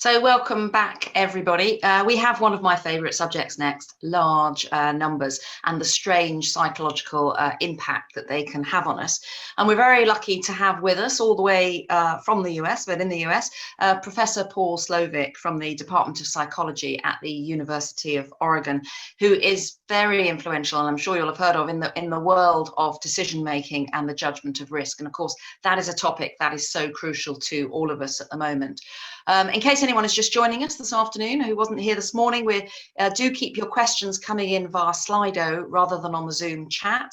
So welcome back, everybody. We have one of my favourite subjects next, large numbers and the strange psychological impact that they can have on us. And we're very lucky to have with us all the way from the US, but in the US, Professor Paul Slovic from the Department of Psychology at the University of Oregon, who is very influential, and I'm sure you'll have heard of in the world of decision making and the judgment of risk. And of course, that is a topic that is so crucial to all of us at the moment. In case anyone is just joining us this afternoon who wasn't here this morning, we do keep your questions coming in via Slido rather than on the Zoom chat.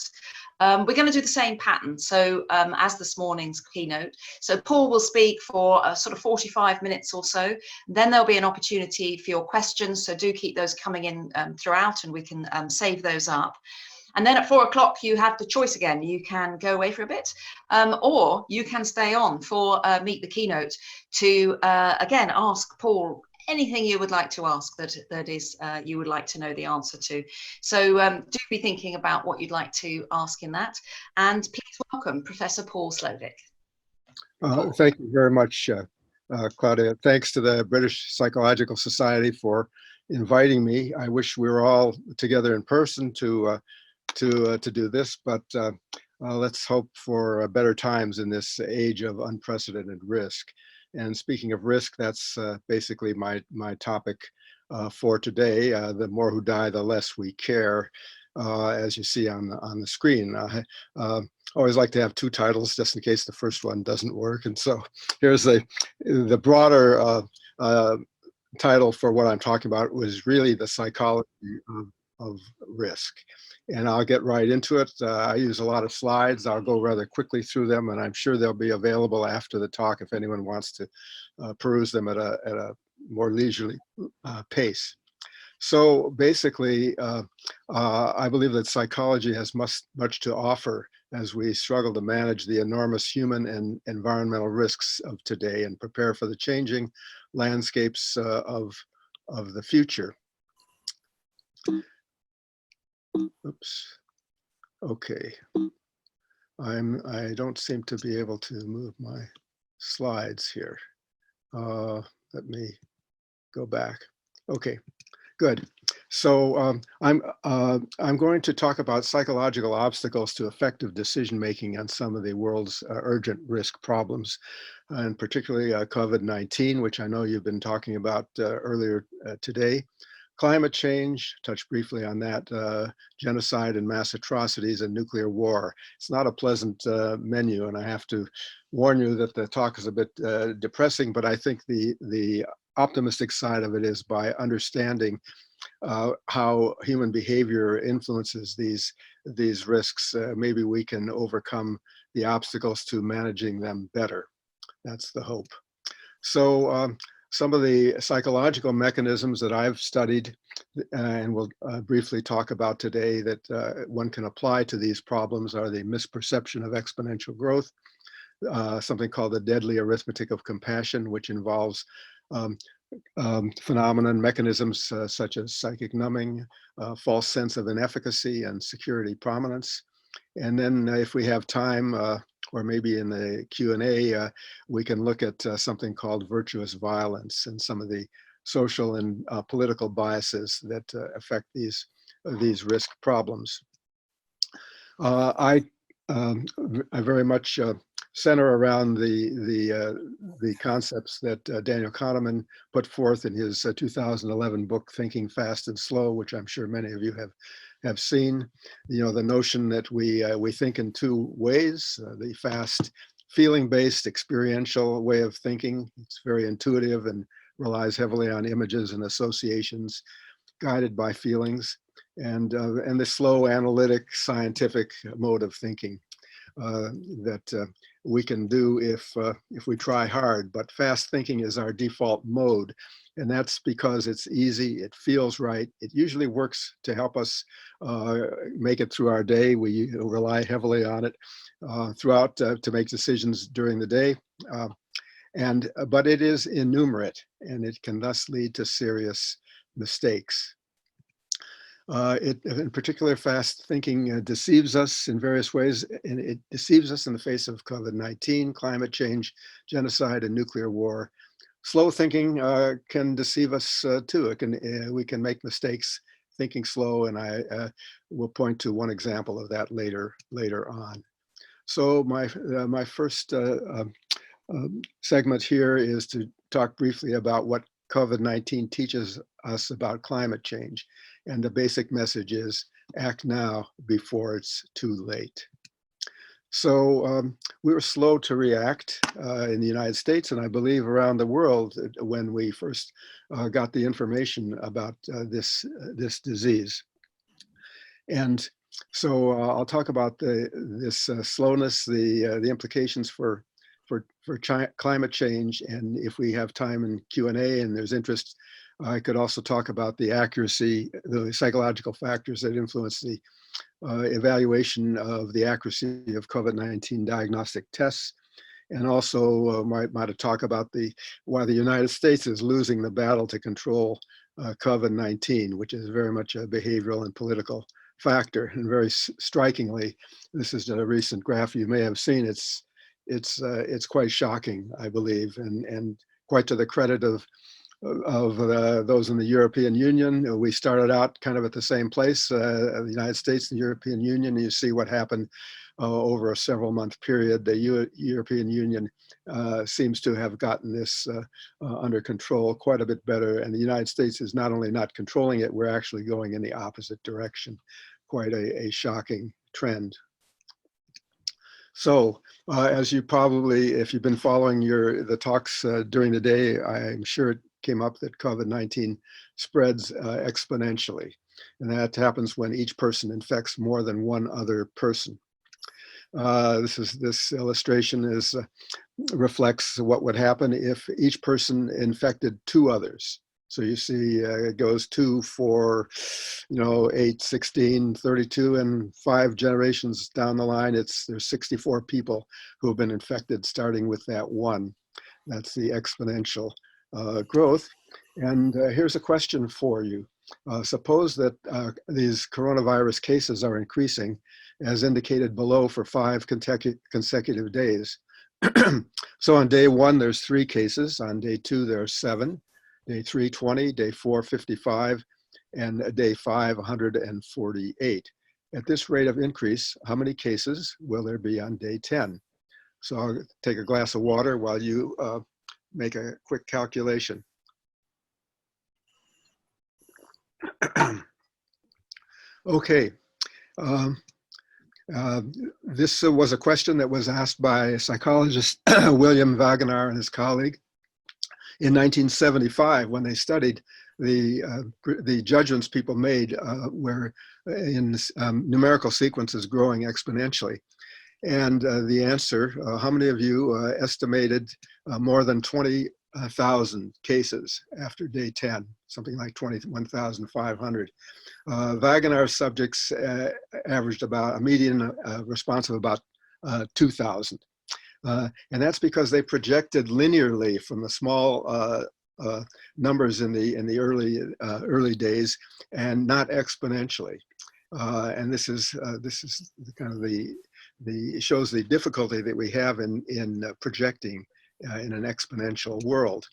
We're going to do the same pattern, so as this morning's keynote. So Paul will speak for sort of 45 minutes or so. Then there'll be an opportunity for your questions, so do keep those coming in throughout, and we can save those up. And then at 4 o'clock, you have the choice again. You can go away for a bit, or you can stay on for Meet the Keynote to, again, ask Paul anything you would like to ask that is you would like to know the answer to. So do be thinking about what you'd like to ask in that. And please welcome Professor Paul Slovic. Thank you very much, Claudia. Thanks to the British Psychological Society for inviting me. I wish we were all together in person to do this, but let's hope for better times in this age of unprecedented risk. And speaking of risk, that's basically my topic for today. The more who die, the less we care, as you see on the screen. I always like to have two titles just in case the first one doesn't work. And so here's the broader title for what I'm talking about was really the psychology of risk. And I'll get right into it. I use a lot of slides. I'll go rather quickly through them, and I'm sure they'll be available after the talk if anyone wants to peruse them at a more leisurely pace. So basically, I believe that psychology has much to offer as we struggle to manage the enormous human and environmental risks of today and prepare for the changing landscapes of the future. Oops. Okay. I don't seem to be able to move my slides here. Let me go back. Okay, good. So I'm going to talk about psychological obstacles to effective decision making on some of the world's urgent risk problems, and particularly COVID-19, which I know you've been talking about earlier today. Climate change, touch briefly on that, genocide and mass atrocities and nuclear war. It's not a pleasant menu, and I have to warn you that the talk is a bit depressing, but I think the optimistic side of it is by understanding how human behavior influences these risks, maybe we can overcome the obstacles to managing them better. That's the hope. So some of the psychological mechanisms that I've studied and will briefly talk about today that one can apply to these problems are the misperception of exponential growth, something called the deadly arithmetic of compassion, which involves phenomenon mechanisms such as psychic numbing, false sense of inefficacy and security prominence. And then if we have time, or maybe in the Q&A, we can look at something called virtuous violence and some of the social and political biases that affect these risk problems. I very much center around the concepts that Daniel Kahneman put forth in his 2011 book, Thinking Fast and Slow, which I'm sure many of you have seen. You know, the notion that we think in two ways, the fast feeling-based experiential way of thinking. It's very intuitive and relies heavily on images and associations guided by feelings, and the slow analytic scientific mode of thinking that we can do if we try hard. But fast thinking is our default mode, and that's because it's easy, it feels right, it usually works to help us make it through our day. We rely heavily on it throughout to make decisions during the day, but it is innumerate, and it can thus lead to serious mistakes. In particular, fast thinking deceives us in various ways, and it deceives us in the face of COVID-19, climate change, genocide, and nuclear war. Slow thinking can deceive us too. We can make mistakes thinking slow, and I will point to one example of that later on. So my first segment here is to talk briefly about what COVID-19 teaches us about climate change. And the basic message is act now before it's too late. So we were slow to react in the United States, and I believe around the world when we first got the information about this disease. And so I'll talk about this slowness, the implications for climate change, and if we have time in Q&A and there's interest, I could also talk about the accuracy, the psychological factors that influence the evaluation of the accuracy of COVID-19 diagnostic tests, and also might talk about why the United States is losing the battle to control COVID-19, which is very much a behavioral and political factor. And very strikingly, this is a recent graph you may have seen. It's quite shocking, I believe, and quite to the credit of those in the European Union. We started out kind of at the same place, the United States and the European Union. You see what happened over a several month period. The European Union seems to have gotten this under control quite a bit better. And the United States is not only not controlling it, we're actually going in the opposite direction. Quite a shocking trend. So as you probably, if you've been following the talks during the day, I'm sure it came up that COVID-19 spreads exponentially. And that happens when each person infects more than one other person. This illustration reflects what would happen if each person infected two others. So you see it goes 2, 4, 8, 16, 32, and 5 generations down the line, there's 64 people who have been infected starting with that one. That's the exponential growth. And here's a question for you. Suppose that these coronavirus cases are increasing as indicated below for 5 consecutive days. So on day 1, there's 3 cases. On day 2, there are 7. Day 3, 20, day 4, 55, and day 5, 148. At this rate of increase, how many cases will there be on day 10? So I'll take a glass of water while you make a quick calculation. Okay. This was a question that was asked by psychologist William Wagner and his colleague in 1975 when they studied the judgments people made where in numerical sequences growing exponentially. And the answer, how many of you estimated more than 20,000 cases after day 10, something like 21,500. Wagner's subjects averaged about a median response of about 2,000. And that's because they projected linearly from the small numbers in the early days and not exponentially. And this is kind of it shows the difficulty that we have in projecting in an exponential world.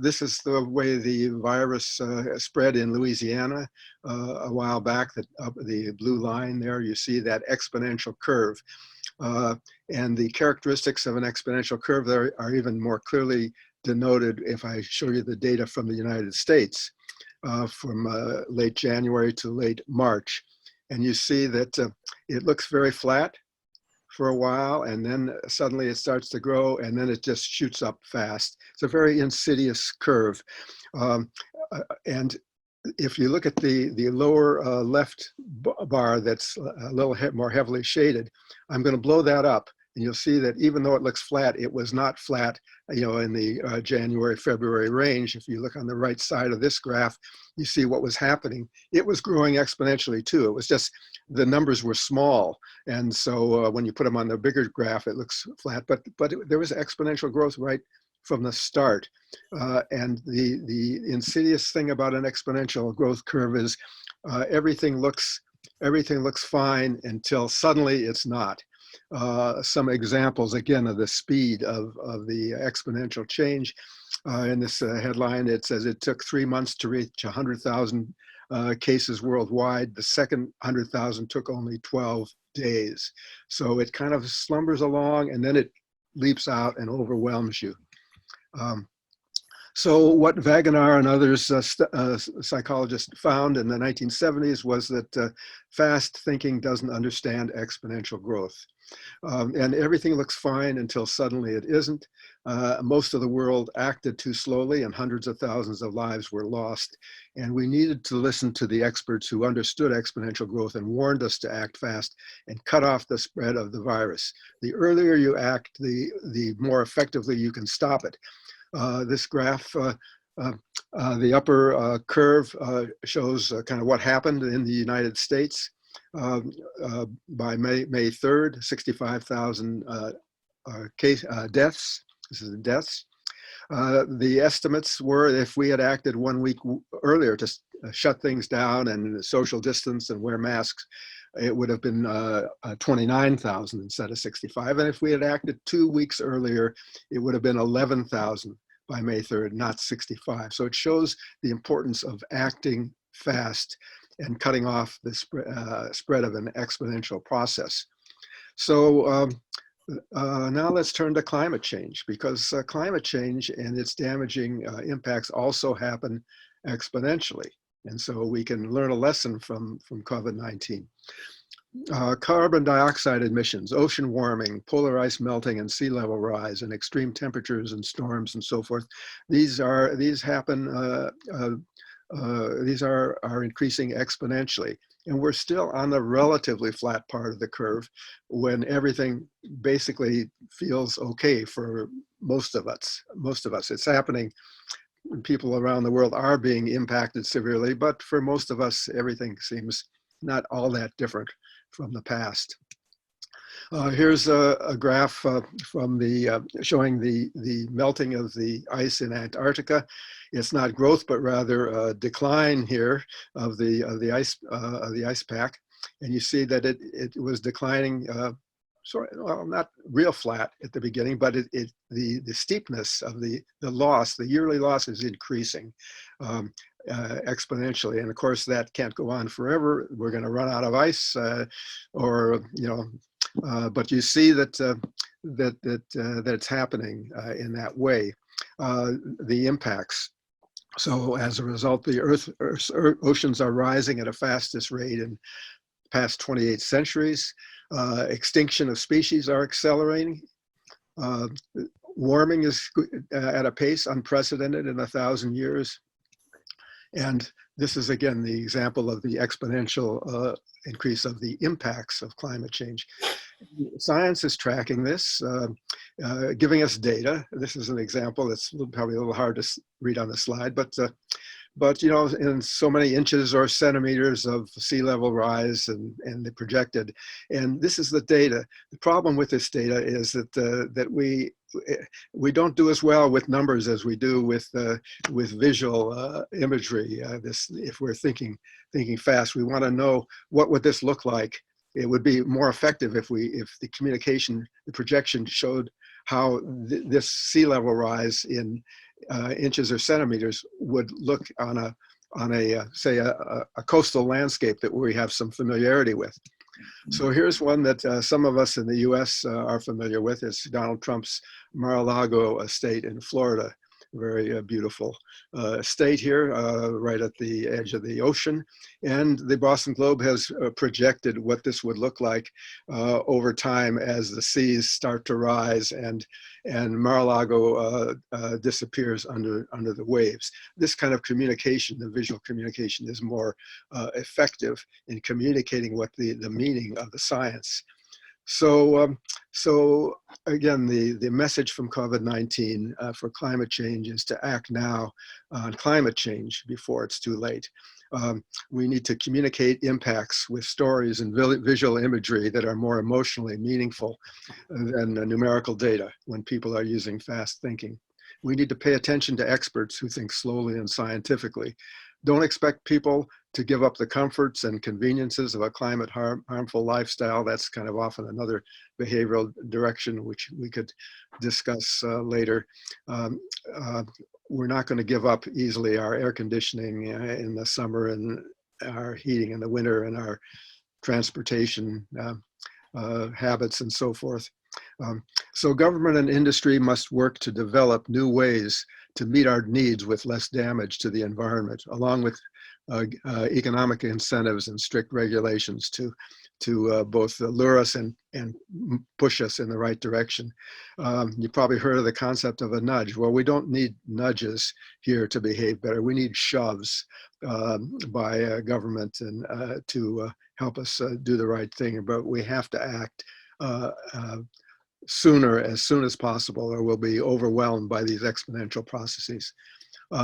This is the way the virus spread in Louisiana a while back. The blue line there, you see that exponential curve. And the characteristics of an exponential curve there are even more clearly denoted if I show you the data from the United States from late January to late March. And you see that it looks very flat for a while, and then suddenly it starts to grow, and then it just shoots up fast. It's a very insidious curve. And if you look at the lower left bar that's a little more heavily shaded, I'm going to blow that up, and you'll see that even though it looks flat, it was not flat, in the January, February range. If you look on the right side of this graph, you see what was happening. It was growing exponentially too. It was just the numbers were small, and so when you put them on the bigger graph, it looks flat. But there was exponential growth right from the start. And the insidious thing about an exponential growth curve is everything looks fine until suddenly it's not. some examples again of the speed of the exponential change. In this headline, it says it took 3 months to reach 100,000 cases worldwide. The second 100,000 took only 12 days. So it kind of slumbers along and then it leaps out and overwhelms you. So what Wagoner and others, psychologists, found in the 1970s was that fast thinking doesn't understand exponential growth. And everything looks fine until suddenly it isn't. Most of the world acted too slowly and hundreds of thousands of lives were lost. And we needed to listen to the experts who understood exponential growth and warned us to act fast and cut off the spread of the virus. The earlier you act, the more effectively you can stop it. This graph, the upper curve shows kind of what happened in the United States. By May 3rd, 65,000 deaths. This is the deaths. The estimates were if we had acted 1 week earlier to shut things down and social distance and wear masks, it would have been 29,000 instead of 65. And if we had acted 2 weeks earlier, it would have been 11,000 by May 3rd, not 65. So it shows the importance of acting fast and cutting off the spread of an exponential process. So now let's turn to climate change, because climate change and its damaging impacts also happen exponentially. And so we can learn a lesson from COVID-19. Carbon dioxide emissions, ocean warming, polar ice melting, and sea level rise, and extreme temperatures and storms and so forth. These are increasing exponentially. And we're still on the relatively flat part of the curve when everything basically feels okay for most of us. It's happening. People around the world are being impacted severely, but for most of us, everything seems not all that different from the past. Here's a graph from showing the melting of the ice in Antarctica. It's not growth, but rather a decline here of the ice pack, and you see that it was declining. Well, not real flat at the beginning, but the steepness of the yearly loss is increasing exponentially, and of course that can't go on forever. We're going to run out of ice, but you see that it's happening in that way. The impacts. So as a result, the Earth's oceans are rising at a fastest rate in the past 28 centuries. Extinction of species are accelerating. Warming is at a pace unprecedented in 1,000 years. And this is, again, the example of the exponential increase of the impacts of climate change. Science is tracking this, giving us data. This is an example that's probably a little hard to read on the slide, but you know, in so many inches or centimeters of sea level rise and the projected, and this is the data. The problem with this data is that we don't do as well with numbers as we do with visual imagery. If we're thinking fast, we want to know what would this look like. It would be more effective if the communication, the projection showed how this sea level rise in inches or centimeters would look on a say a coastal landscape that we have some familiarity with. So here's one that some of us in the US are familiar with. It's Donald Trump's Mar-a-Lago estate in Florida. Very beautiful estate here, right at the edge of the ocean. And the Boston Globe has projected what this would look like over time as the seas start to rise and Mar-a-Lago disappears under the waves. This kind of communication, the visual communication, is more effective in communicating what the meaning of the science. So, so again, the message from COVID-19 for climate change is to act now on climate change before it's too late. We need to communicate impacts with stories and visual imagery that are more emotionally meaningful than numerical data when people are using fast thinking. We need to pay attention to experts who think slowly and scientifically. Don't expect people to give up the comforts and conveniences of a climate harmful lifestyle. That's kind of often another behavioral direction which we could discuss later. Um, we're not going to give up easily our air conditioning in the summer and our heating in the winter and our transportation habits and so forth. So government and industry must work to develop new ways to meet our needs with less damage to the environment, along with economic incentives and strict regulations to both lure us and push us in the right direction. You probably heard of the concept of a nudge. Well, we don't need nudges here to behave better. We need shoves by government and to help us do the right thing. But we have to act sooner, as soon as possible, or we'll be overwhelmed by these exponential processes.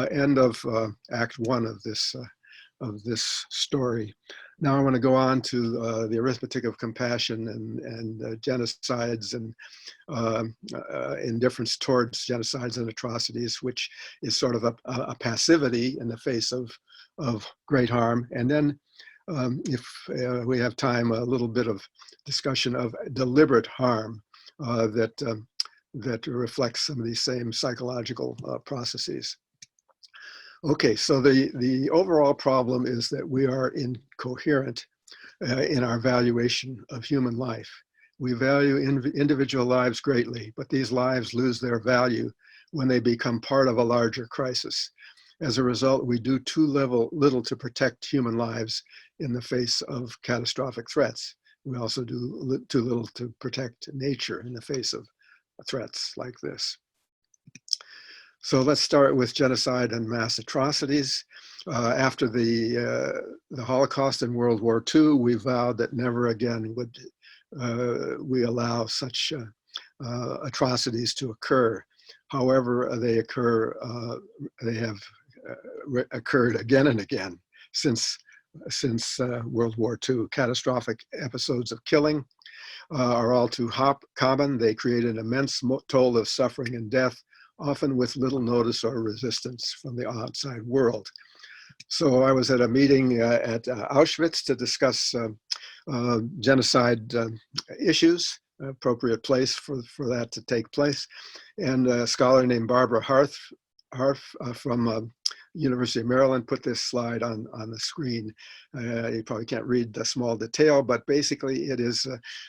End of Act 1 of this story. Now I want to go on to the arithmetic of compassion and genocides and indifference towards genocides and atrocities, which is sort of a passivity in the face of great harm. And then if we have time, a little bit of discussion of deliberate harm that reflects some of these same psychological processes. Okay, so the overall problem is that we are incoherent in our valuation of human life. We value individual lives greatly, but these lives lose their value when they become part of a larger crisis. As a result, we do too little to protect human lives in the face of catastrophic threats. We also do too little to protect nature in the face of threats like this. So let's start with genocide and mass atrocities. After the Holocaust and World War II, we vowed that never again would we allow such atrocities to occur. However, they have occurred again and again since World War II. Catastrophic episodes of killing are all too common. They create an immense toll of suffering and death, often with little notice or resistance from the outside world. So I was at a meeting at Auschwitz to discuss genocide issues, appropriate place for that to take place. And a scholar named Barbara Harf from University of Maryland put this slide on the screen. You probably can't read the small detail, but basically it is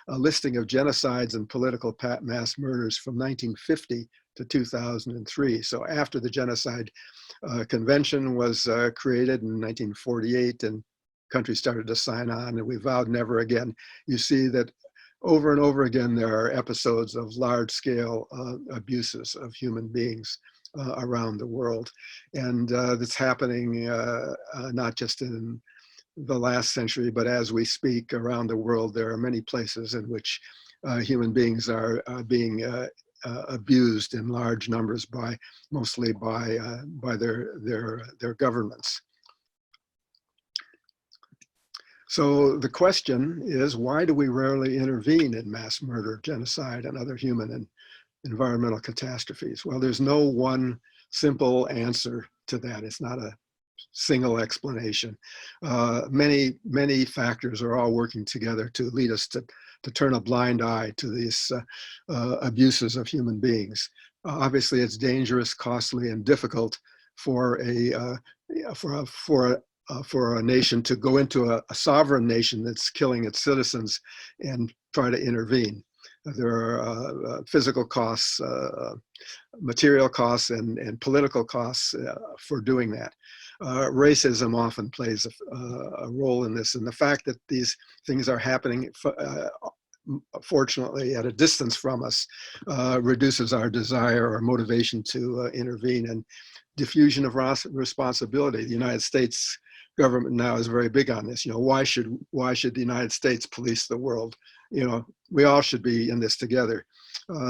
a listing of genocides and political mass murders from 1950 to 2003. So after the Genocide Convention was created in 1948 and countries started to sign on and we vowed never again, you see that over and over again there are episodes of large-scale abuses of human beings around the world. And it's happening not just in the last century, but as we speak around the world, there are many places in which human beings are being abused in large numbers mostly by their governments. So the question is, why do we rarely intervene in mass murder, genocide, and other human and environmental catastrophes? Well, there's no one simple answer to that. It's not a single explanation. Many factors are all working together to lead us to turn a blind eye to these abuses of human beings. Obviously, it's dangerous, costly, and difficult for a nation to go into a sovereign nation that's killing its citizens and try to intervene. There are physical costs, material costs, and political costs for doing that. Racism often plays a role in this, and the fact that these things are happening, fortunately, at a distance from us, reduces our desire or motivation to intervene. And diffusion of responsibility. The United States government now is very big on this. You know, why should the United States police the world? You know, we all should be in this together.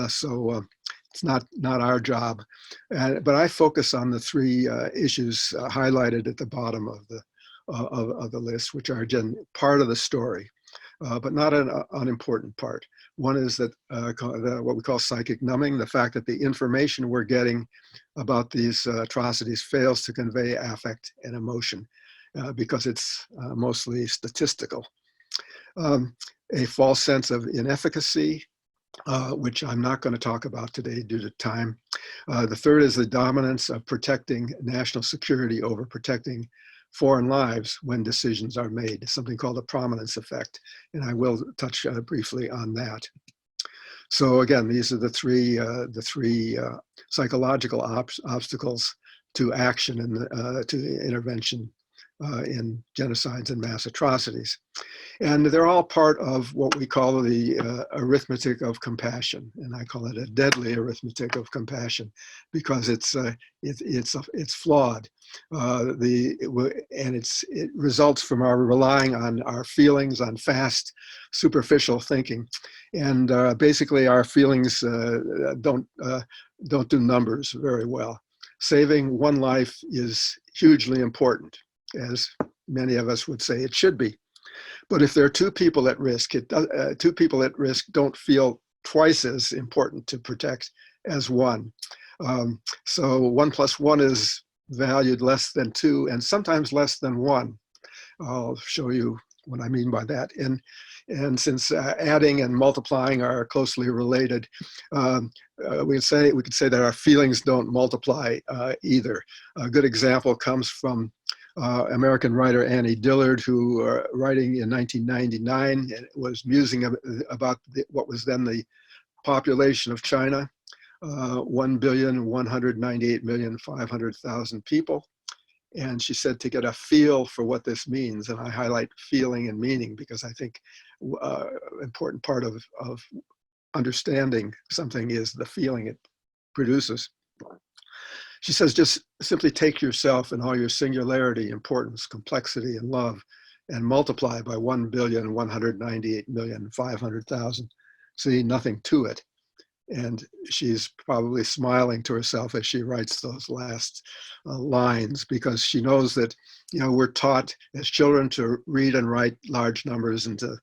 So it's not our job. But I focus on the three issues highlighted at the bottom of the list, which are part of the story, but not an unimportant part. One is that what we call psychic numbing, the fact that the information we're getting about these atrocities fails to convey affect and emotion because it's mostly statistical. A false sense of inefficacy, which I'm not going to talk about today due to time. The third is the dominance of protecting national security over protecting foreign lives when decisions are made, something called the prominence effect. And I will touch briefly on that. So again, these are the three psychological obstacles to action and to intervention in genocides and mass atrocities. And they're all part of what we call the arithmetic of compassion. And I call it a deadly arithmetic of compassion because it's flawed. It results from our relying on our feelings, on fast, superficial thinking. And basically our feelings don't do numbers very well. Saving one life is hugely important, as many of us would say it should be. But if there are two people at risk, two people at risk don't feel twice as important to protect as one. So 1 + 1 is valued less than 2 and sometimes less than 1. I'll show you what I mean by that. And since adding and multiplying are closely related, we could say that our feelings don't multiply either. A good example comes from American writer Annie Dillard, who writing in 1999 was musing about what was then the population of China, 1,198,500,000 people. And she said to get a feel for what this means, and I highlight feeling and meaning because I think important part of understanding something is the feeling it produces. She says, just simply take yourself and all your singularity, importance, complexity, and love, and multiply by 1,198,500,000. See, nothing to it. And she's probably smiling to herself as she writes those last lines because she knows that, we're taught as children to read and write large numbers and to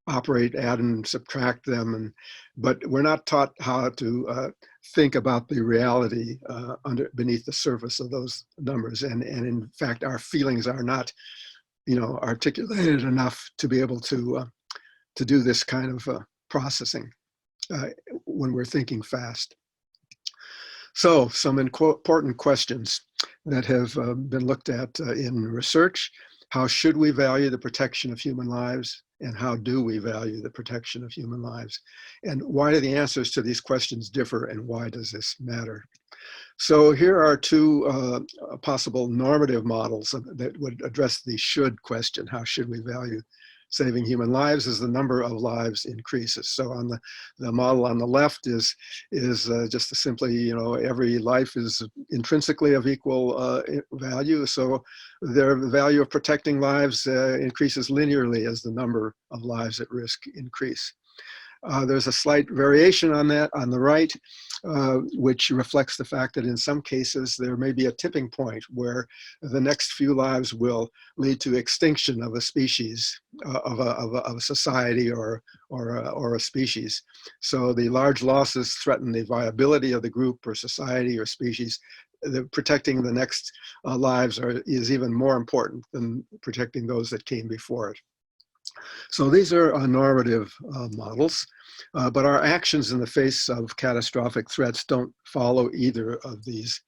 operate, add and subtract them, but we're not taught how to think about the reality beneath the surface of those numbers. And in fact, our feelings are not, articulated enough to be able to do this kind of processing when we're thinking fast. So some important questions that have been looked at in research. How should we value the protection of human lives? And how do we value the protection of human lives? And why do the answers to these questions differ, and why does this matter? So here are two possible normative models that would address the should question. How should we value saving human lives as the number of lives increases? So on the model on the left is just simply, every life is intrinsically of equal value. So the value of protecting lives increases linearly as the number of lives at risk increase. There's a slight variation on that on the right, which reflects the fact that in some cases there may be a tipping point where the next few lives will lead to extinction of a species, of a society or a species. So the large losses threaten the viability of the group or society or species. Protecting the next lives is even more important than protecting those that came before it. So these are normative models, but our actions in the face of catastrophic threats don't follow either of these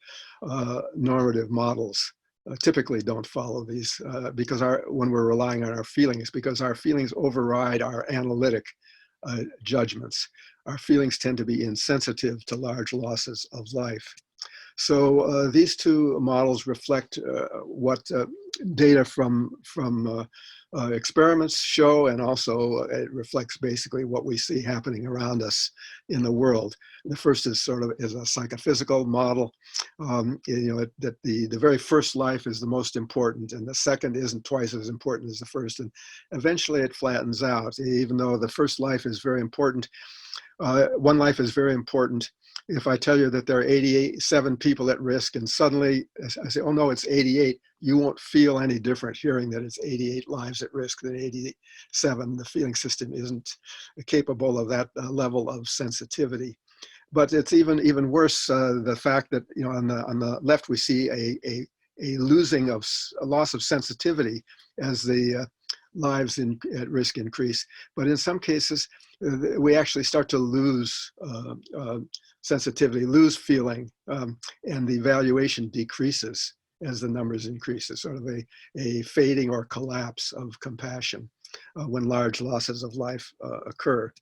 normative models. Typically don't follow these because when we're relying on our feelings, because our feelings override our analytic judgments. Our feelings tend to be insensitive to large losses of life. So these two models reflect what data from experiments show, and also it reflects basically what we see happening around us in the world. The first is a psychophysical model, that the very first life is the most important, and the second isn't twice as important as the first, and eventually it flattens out. Even though the first life is very important, one life is very important. If I tell you that there are 87 people at risk and suddenly I say, oh no, it's 88, you won't feel any different hearing that it's 88 lives at risk than 87. The feeling system isn't capable of that level of sensitivity. But it's even worse, the fact that, you know, on the left we see a loss of sensitivity as the lives at risk increase. But in some cases, we actually start to lose sensitivity, lose feeling, and the evaluation decreases as the numbers increases, sort of a fading or collapse of compassion when large losses of life occur.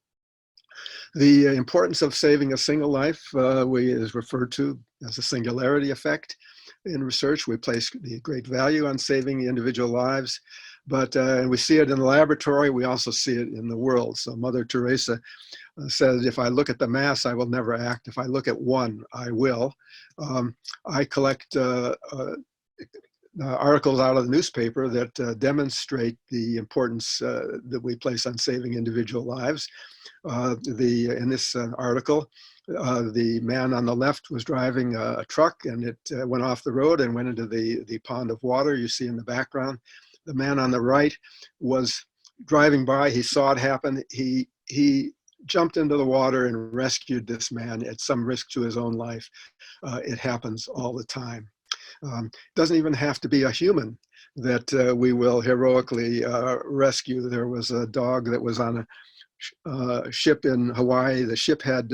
The importance of saving a single life is referred to as the singularity effect. In research, we place the great value on saving individual lives, but we see it in the laboratory, we also see it in the world. So Mother Teresa says, if I look at the mass, I will never act. If I look at one, I will. I collect articles out of the newspaper that demonstrate the importance that we place on saving individual lives. In this article, the man on the left was driving a truck and it went off the road and went into the pond of water you see in the background. The man on the right was driving by, he saw it happen, he jumped into the water and rescued this man at some risk to his own life. It happens all the time. Doesn't even have to be a human that we will heroically rescue. There was a dog that was on a ship in Hawaii. The ship had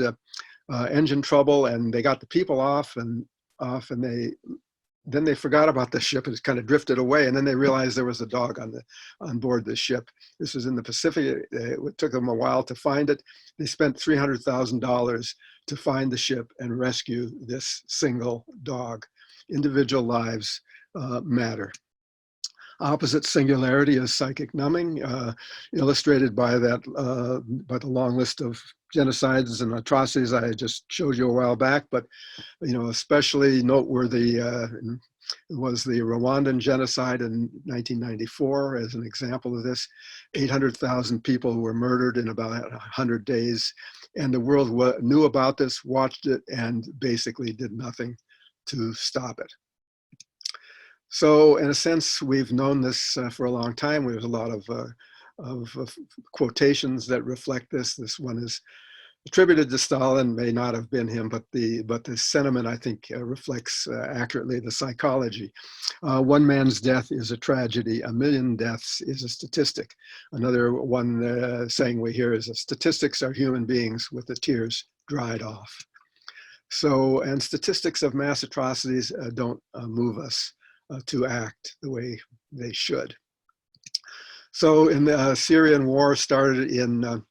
engine trouble and they got the people off and then they forgot about the ship. It kind of drifted away, and then they realized there was a dog on board the ship. This was in the Pacific. It took them a while to find it. They spent $300,000 to find the ship and rescue this single dog. Individual lives matter. Opposite singularity is psychic numbing, illustrated by the long list of genocides and atrocities I just showed you a while back. But you know, especially noteworthy was the Rwandan genocide in 1994 as an example of this. 800,000 people were murdered in about 100 days, and the world knew about this, watched it, and basically did nothing to stop it. So in a sense, we've known this for a long time. There's a lot of quotations that reflect this. This one is attributed to Stalin, may not have been him, but the sentiment, I think, reflects accurately the psychology. One man's death is a tragedy. A million deaths is a statistic. Another one saying we hear is, statistics are human beings with the tears dried off. So, and statistics of mass atrocities don't move us to act the way they should. So in the Syrian war started in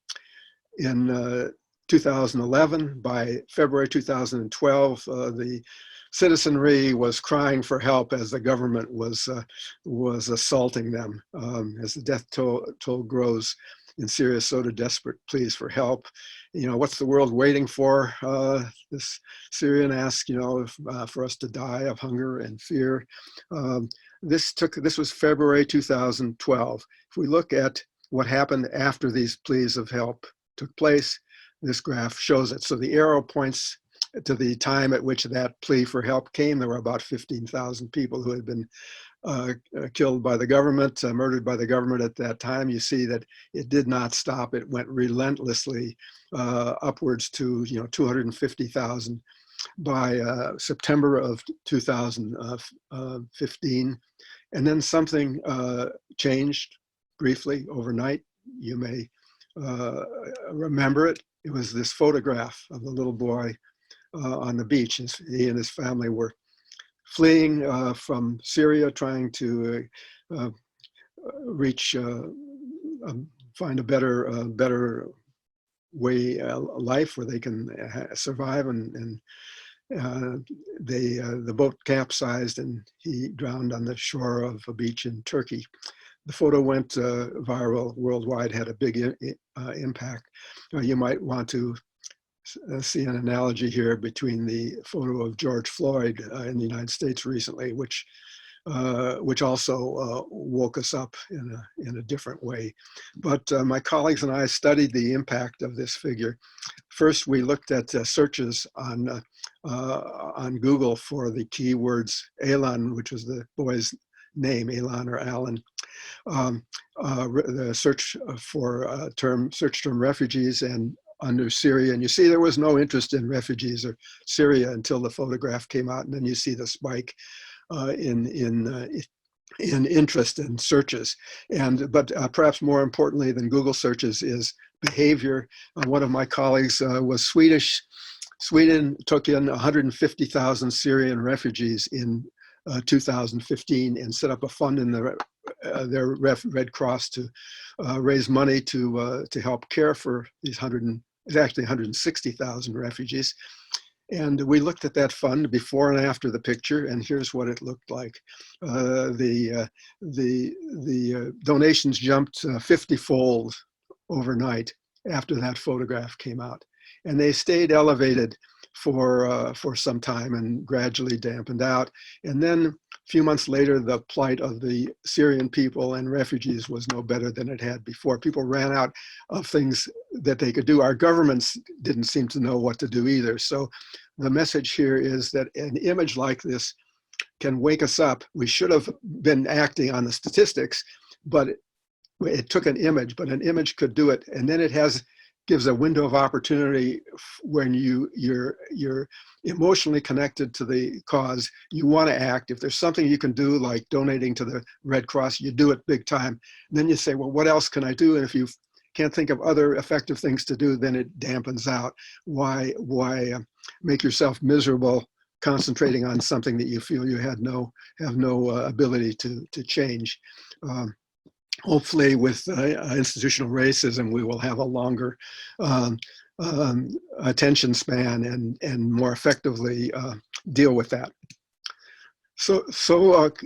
2011. By February 2012, the citizenry was crying for help as the government was assaulting them. As the death toll grows in Syria, so do desperate pleas for help. You know, what's the world waiting for? This Syrian asked, you know, for us to die of hunger and fear. This was February 2012. If we look at what happened after these pleas of help took place, this graph shows it. So the arrow points to the time at which that plea for help came. There were about 15,000 people who had been killed by the government, murdered by the government at that time. You see that it did not stop. It went relentlessly upwards to 250,000 by September of 2015. And then something changed briefly overnight. You may remember it. It was this photograph of the little boy on the beach. He and his family were fleeing from Syria, trying to find a better way life where they can survive, and the boat capsized and he drowned on the shore of a beach in Turkey. The photo went viral worldwide, had a big impact. You might want to see an analogy here between the photo of George Floyd in the United States recently, which which also woke us up in a different way. But my colleagues and I studied the impact of this figure. First, we looked at searches on Google for the keywords Elan, which was the boy's name, Elan or Alan. The search for search term refugees and under Syria, and you see there was no interest in refugees or Syria until the photograph came out, and then you see the spike in interest in searches. But perhaps more importantly than Google searches is behavior. One of my colleagues was Swedish. Sweden took in 150,000 Syrian refugees in 2015 and set up a fund in their Red Cross to raise money to help care for these it's actually 160,000 refugees. And we looked at that fund before and after the picture, and here's what it looked like. The donations jumped 50-fold overnight after that photograph came out, and they stayed elevated for some time and gradually dampened out. And then a few months later, the plight of the Syrian people and refugees was no better than it had before. People ran out of things that they could do. Our governments didn't seem to know what to do either. So the message here is that an image like this can wake us up. We should have been acting on the statistics, but it took an image, but an image could do it. And then it gives a window of opportunity when you're emotionally connected to the cause. You want to act. If there's something you can do, like donating to the Red Cross, you do it big time. And then you say, well, what else can I do? And if you can't think of other effective things to do, then it dampens out. Why make yourself miserable concentrating on something that you feel you have no ability to change? Hopefully with institutional racism, we will have a longer attention span and more effectively deal with that. So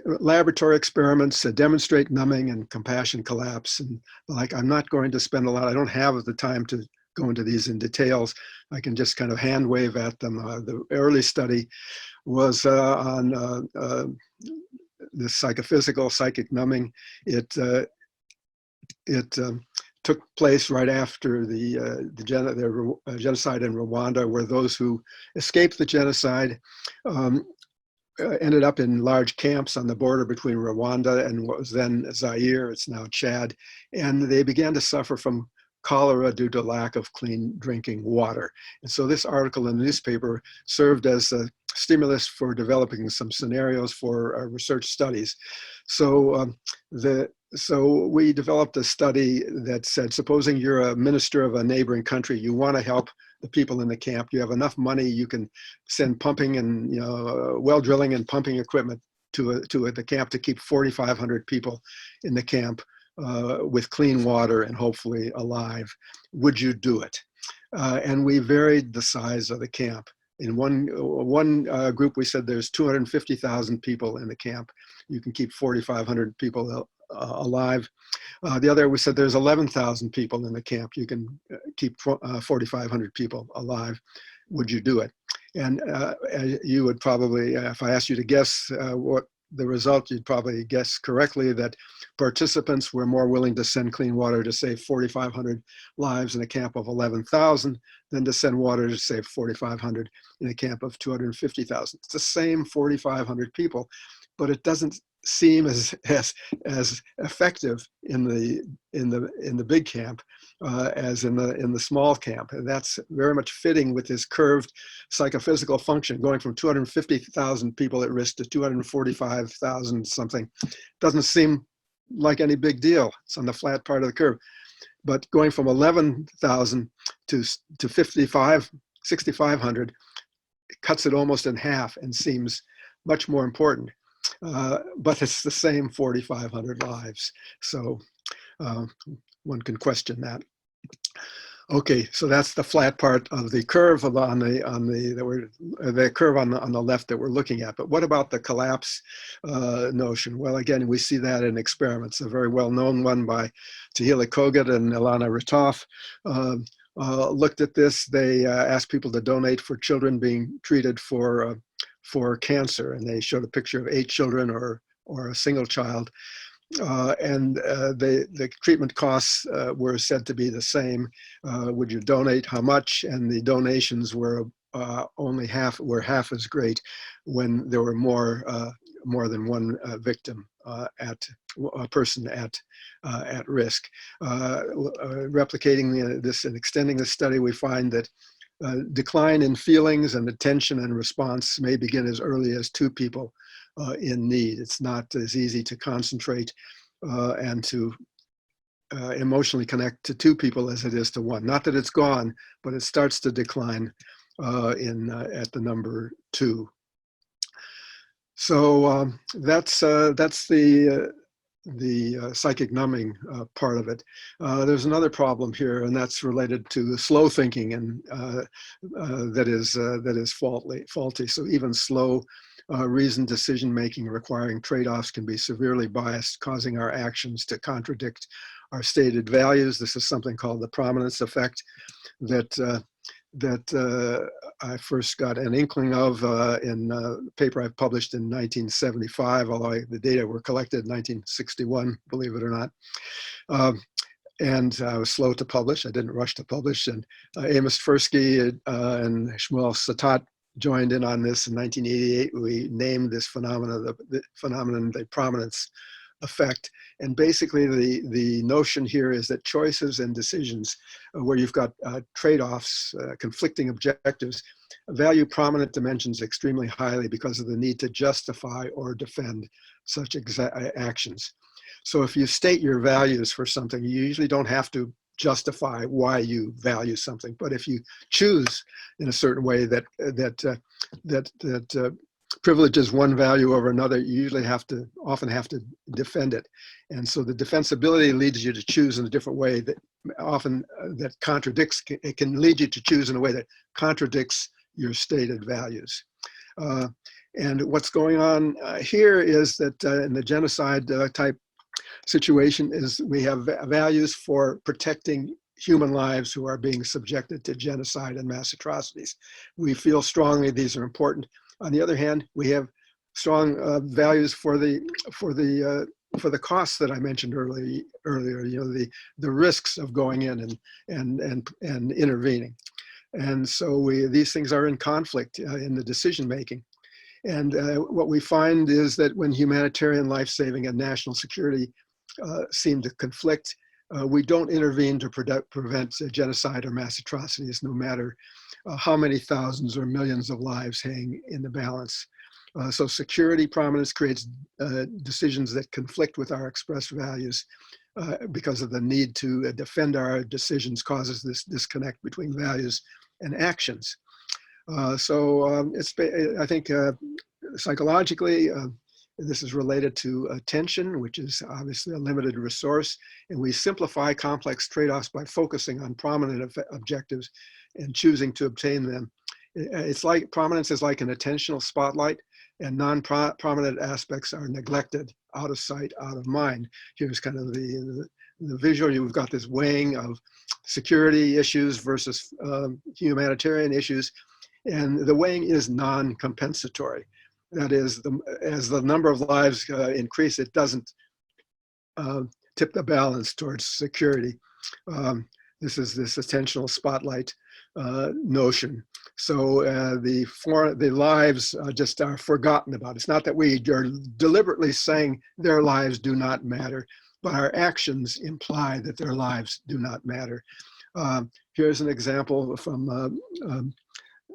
laboratory experiments demonstrate numbing and compassion collapse. And like, I'm not going to spend a lot, I don't have the time to go into these in details. I can just kind of hand wave at them. The early study was on the psychophysical, psychic numbing. It took place right after the genocide in Rwanda, where those who escaped the genocide ended up in large camps on the border between Rwanda and what was then Zaire, it's now Chad, and they began to suffer from cholera due to lack of clean drinking water. And so this article in the newspaper served as a stimulus for developing some scenarios for research studies. So we developed a study that said, supposing you're a minister of a neighboring country, you want to help the people in the camp, you have enough money, you can send pumping and well drilling and pumping equipment to the camp to keep 4,500 people in the camp with clean water and hopefully alive. Would you do it? And we varied the size of the camp. In one group, we said there's 250,000 people in the camp. You can keep 4,500 people alive. The other, we said there's 11,000 people in the camp. You can keep 4,500 people alive. Would you do it? And you would probably, if I asked you to guess what the result, you'd probably guess correctly that participants were more willing to send clean water to save 4,500 lives in a camp of 11,000 than to send water to save 4,500 in a camp of 250,000. It's the same 4,500 people, but it doesn't seem as effective in the big camp as in the small camp. And that's very much fitting with this curved psychophysical function, going from 250,000 people at risk to 245,000 something. Doesn't seem like any big deal. It's on the flat part of the curve. But going from 11,000 to 6,500, it cuts it almost in half and seems much more important. But it's the same 4,500 lives. So one can question that. Okay, so that's the flat part of the curve on the curve on the left that we're looking at. But what about the collapse notion? Well, again, we see that in experiments. A very well-known one by Tehila Kogut and Ilana Ritov looked at this. They asked people to donate for children being treated for cancer, and they showed a picture of 8 children or or a single child. And the treatment costs were said to be the same. Would you donate? How much? And the donations were only half as great when there were more than one victim at a person at risk. Replicating this and extending the study, we find that decline in feelings and attention and response may begin as early as 2 people in need. It's not as easy to concentrate and to emotionally connect to 2 people as it is to 1. Not that it's gone, but it starts to decline at the number 2. So that's the psychic numbing part of it. There's another problem here, and that's related to slow thinking, and that is faulty. So even slow reasoned decision making requiring trade-offs can be severely biased, causing our actions to contradict our stated values. This is something called the prominence effect that I first got an inkling of in a paper I published in 1975, although the data were collected in 1961, believe it or not. And I was slow to publish. I didn't rush to publish. And Amos Tversky and Shmuel Satat joined in on this in 1988. We named this phenomenon the prominence effect. And basically the notion here is that choices and decisions where you've got trade-offs, conflicting objectives, value prominent dimensions extremely highly because of the need to justify or defend such actions. So if you state your values for something, you usually don't have to justify why you value something. But if you choose in a certain way that privileges one value over another, you usually often have to defend it. And so the defensibility leads you to choose in a different way that often it can lead you to choose in a way that contradicts your stated values. And what's going on here is that in the genocide type situation is we have values for protecting human lives who are being subjected to genocide and mass atrocities. We feel strongly these are important. On the other hand, we have strong values for the costs that I mentioned earlier. You know, the risks of going in and intervening, and so these things are in conflict in the decision making. And what we find is that when humanitarian life-saving and national security seem to conflict, we don't intervene to prevent genocide or mass atrocities, no matter how many thousands or millions of lives hang in the balance. So security prominence creates decisions that conflict with our expressed values because of the need to defend our decisions causes this disconnect between values and actions. I think psychologically, this is related to attention, which is obviously a limited resource, and we simplify complex trade-offs by focusing on prominent objectives and choosing to obtain them. It's like prominence is like an attentional spotlight, and non-prominent aspects are neglected, out of sight, out of mind. Here's kind of the visual. You've got this weighing of security issues versus humanitarian issues, and the weighing is non-compensatory. That is, as the number of lives increase, it doesn't tip the balance towards security. This is this attentional spotlight notion. So the lives just are forgotten about. It's not that we are deliberately saying their lives do not matter, but our actions imply that their lives do not matter. Here's an example from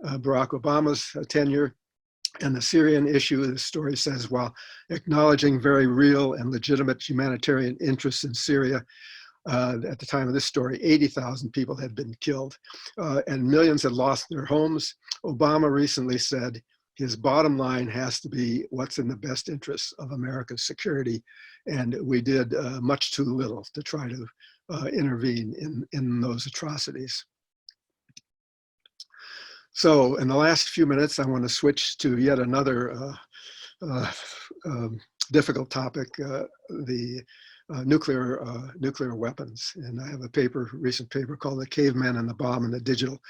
Barack Obama's tenure. And the Syrian issue, the story says, while acknowledging very real and legitimate humanitarian interests in Syria, at the time of this story, 80,000 people had been killed and millions had lost their homes. Obama recently said his bottom line has to be what's in the best interests of America's security. And we did much too little to try to intervene in those atrocities. So in the last few minutes, I want to switch to yet another difficult topic, the nuclear weapons. And I have a recent paper called The Caveman and the Bomb in the Digital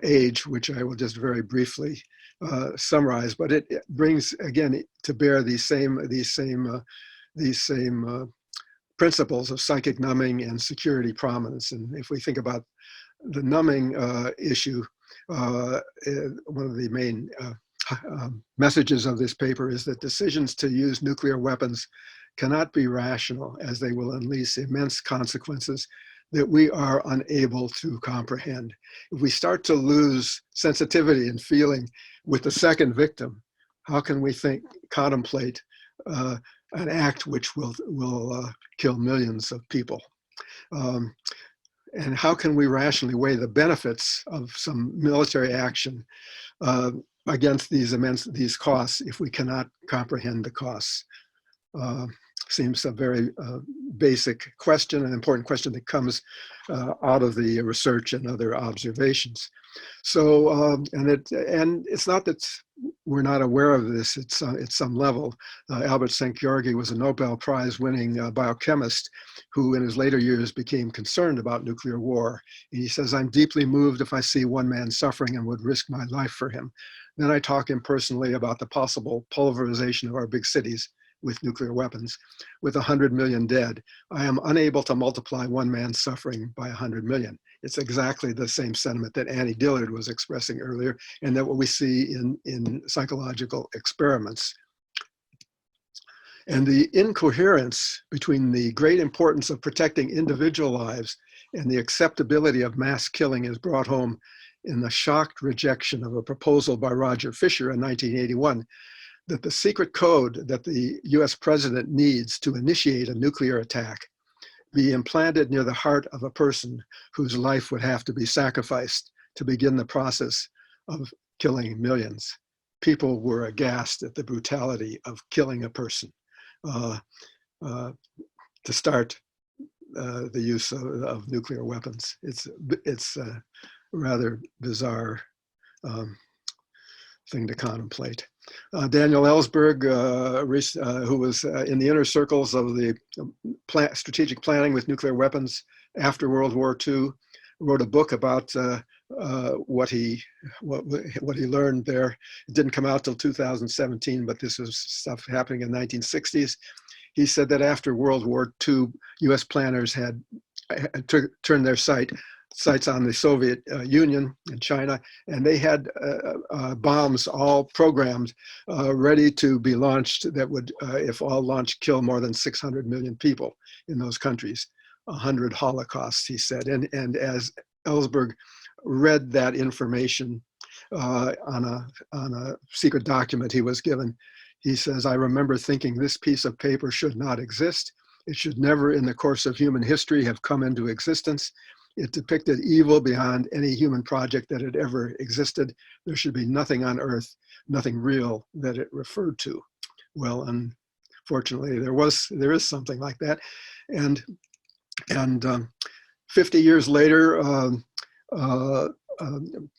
age, which I will just very briefly summarize, but it brings again to bear these same principles of psychic numbing and security prominence. And if we think about the numbing issue, one of the main messages of this paper is that decisions to use nuclear weapons cannot be rational, as they will unleash immense consequences that we are unable to comprehend. If we start to lose sensitivity and feeling with the second victim, how can we contemplate an act which will kill millions of people? And how can we rationally weigh the benefits of some military action against these costs if we cannot comprehend the costs? Seems a very basic question, an important question that comes out of the research and other observations. So, and it's not that we're not aware of this at some level. Albert Szent-Györgyi was a Nobel Prize-winning biochemist who in his later years became concerned about nuclear war. And he says, "I'm deeply moved if I see one man suffering and would risk my life for him. Then I talk impersonally about the possible pulverization of our big cities with nuclear weapons, with 100 million dead. I am unable to multiply one man's suffering by 100 million. It's exactly the same sentiment that Annie Dillard was expressing earlier, and that what we see in psychological experiments. And the incoherence between the great importance of protecting individual lives and the acceptability of mass killing is brought home in the shocked rejection of a proposal by Roger Fisher in 1981 that the secret code that the US president needs to initiate a nuclear attack be implanted near the heart of a person whose life would have to be sacrificed to begin the process of killing millions. People were aghast at the brutality of killing a person to start the use of nuclear weapons. It's a rather bizarre thing to contemplate. Daniel Ellsberg, who was in the inner circles of the strategic planning with nuclear weapons after World War II, wrote a book about what he learned there. It didn't come out till 2017, but this was stuff happening in the 1960s. He said that after World War II, US planners had turned their sights on the Soviet Union and China, and they had bombs all programmed, ready to be launched that would, if all launched, kill more than 600 million people in those countries. 100 holocausts, he said. And as Ellsberg read that information on a secret document he was given, he says, "I remember thinking this piece of paper should not exist. It should never in the course of human history have come into existence. It depicted evil beyond any human project that had ever existed. There should be nothing on earth, nothing real that it referred to." Well, unfortunately, there is something like that. And 50 years later, a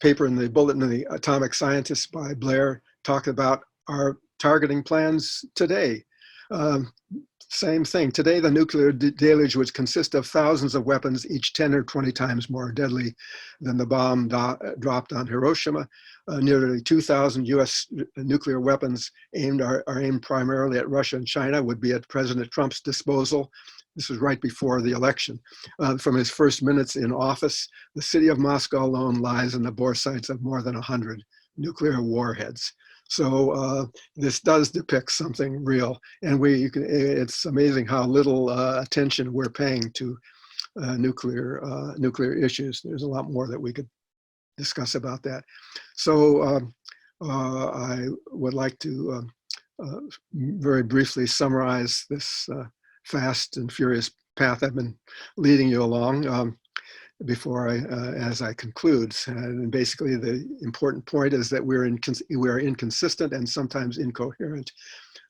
paper in the Bulletin of the Atomic Scientists by Blair talked about our targeting plans today. Same thing. Today, the nuclear deluge would consist of thousands of weapons, each 10 or 20 times more deadly than the bomb dropped on Hiroshima. Nearly 2,000 US nuclear weapons are aimed primarily at Russia and China would be at President Trump's disposal. This was right before the election. From his first minutes in office, the city of Moscow alone lies in the bore sites of more than 100 nuclear warheads. So this does depict something real, and it's amazing how little attention we're paying to nuclear issues. There's a lot more that we could discuss about that. So I would like to very briefly summarize this fast and furious path I've been leading you along before as I conclude. And basically the important point is that we are inconsistent and sometimes incoherent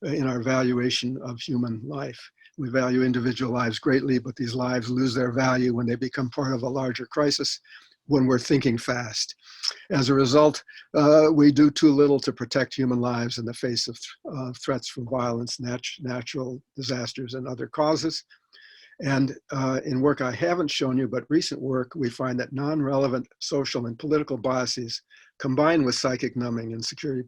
in our valuation of human life. We value individual lives greatly, but these lives lose their value when they become part of a larger crisis, when we're thinking fast. As a result, we do too little to protect human lives in the face of threats from violence, natural disasters, and other causes. And in work I haven't shown you, but recent work, we find that non-relevant social and political biases combine with psychic numbing and security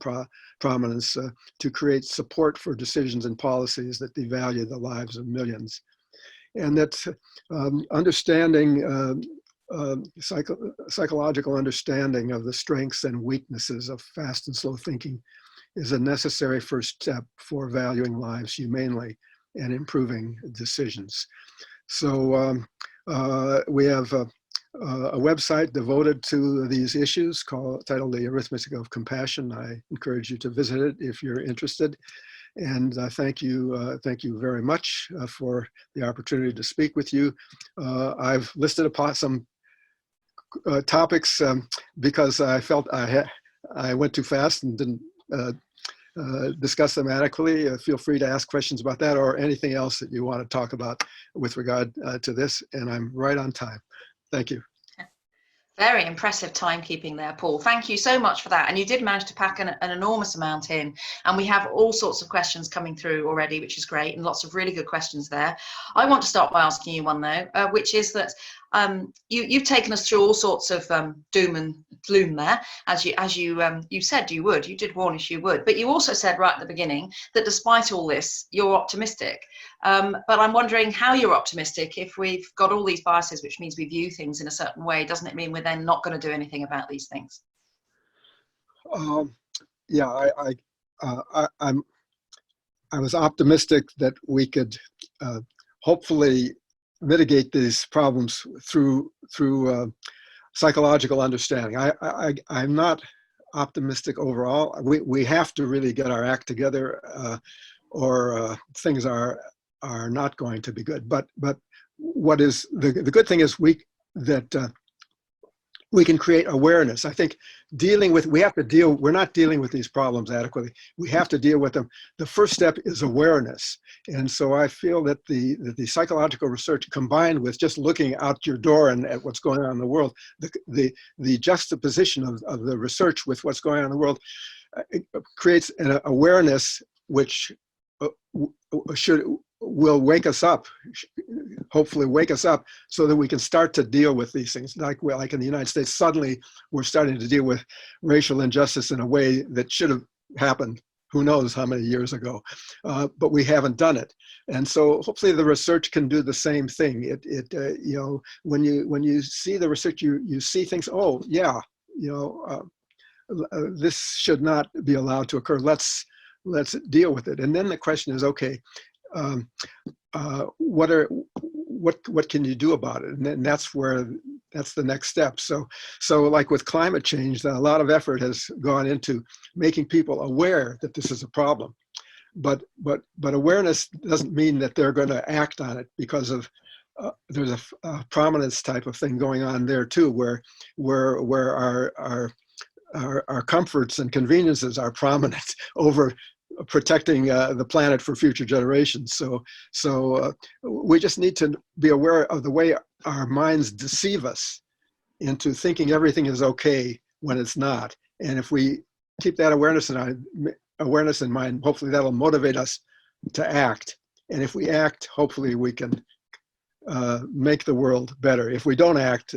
prominence to create support for decisions and policies that devalue the lives of millions. And that understanding, psychological understanding of the strengths and weaknesses of fast and slow thinking is a necessary first step for valuing lives humanely and improving decisions. So we have a website devoted to these issues titled The Arithmetic of Compassion. I encourage you to visit it if you're interested. And thank you very much for the opportunity to speak with you. I've listed upon some topics because I felt I went too fast and didn't discuss them adequately. Feel free to ask questions about that or anything else that you want to talk about with regard to this. And I'm right on time. Thank you. Very impressive timekeeping there, Paul. Thank you so much for that. And you did manage to pack an enormous amount in. And we have all sorts of questions coming through already, which is great, and lots of really good questions there. I want to start by asking you one, though, which is that you've taken us through all sorts of doom and gloom there, as you said you would. You did warn us you would. But you also said right at the beginning that despite all this, you're optimistic. But I'm wondering how you're optimistic if we've got all these biases, which means we view things in a certain way. Doesn't it mean we're then not going to do anything about these things? Yeah, I was optimistic that we could hopefully mitigate these problems through psychological understanding. I'm not optimistic overall. We have to really get our act together, or things are not going to be good. But what is the good thing is we can create awareness. I think we're not dealing with these problems adequately. We have to deal with them. The first step is awareness. And so I feel that the psychological research combined with just looking out your door and at what's going on in the world, the juxtaposition of the research with what's going on in the world creates an awareness which will wake us up, hopefully wake us up, so that we can start to deal with these things. Like in the United States, suddenly we're starting to deal with racial injustice in a way that should have happened who knows how many years ago, but we haven't done it. And so hopefully the research can do the same thing. You know, when you see the research, you see things, oh yeah, you know, this should not be allowed to occur. Let's deal with it. And then the question is, okay, what can you do about it? And then that's the next step. So like with climate change, a lot of effort has gone into making people aware that this is a problem. But awareness doesn't mean that they're going to act on it, because of there's a prominence type of thing going on there too, where our comforts and conveniences are prominent over protecting the planet for future generations. So we just need to be aware of the way our minds deceive us into thinking everything is okay when it's not. And if we keep that awareness in mind, hopefully that'll motivate us to act. And if we act, hopefully we can make the world better. If we don't act,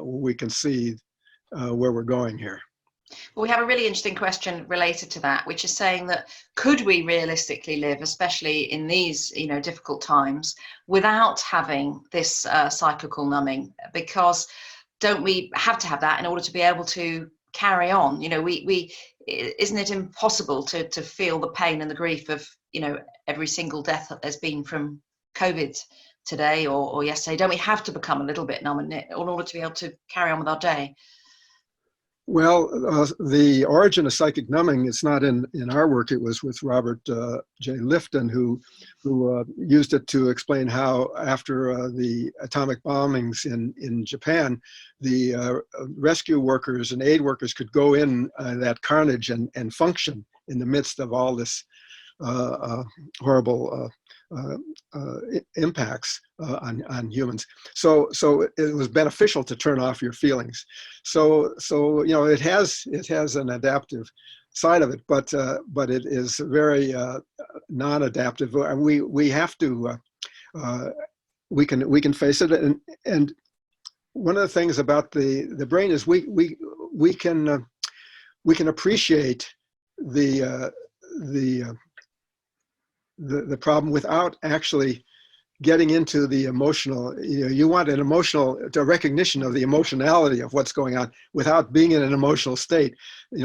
we can see where we're going here. Well, we have a really interesting question related to that, which is saying that could we realistically live, especially in these, you know, difficult times, without having this cyclical numbing? Because don't we have to have that in order to be able to carry on? You know, isn't it impossible to feel the pain and the grief of, you know, every single death that there's been from COVID today or yesterday? Don't we have to become a little bit numb in order to be able to carry on with our day? Well, the origin of psychic numbing, it's not in our work. It was with Robert J. Lifton, who used it to explain how after the atomic bombings in Japan, the rescue workers and aid workers could go in that carnage and function in the midst of all this horrible impacts on humans. So it was beneficial to turn off your feelings. So you know, it has an adaptive side of it, but it is very non-adaptive. We have to we can face it. And one of the things about the brain is we can appreciate the problem without actually getting into the emotional. You want an emotional, a recognition of the emotionality of what's going on without being in an emotional state.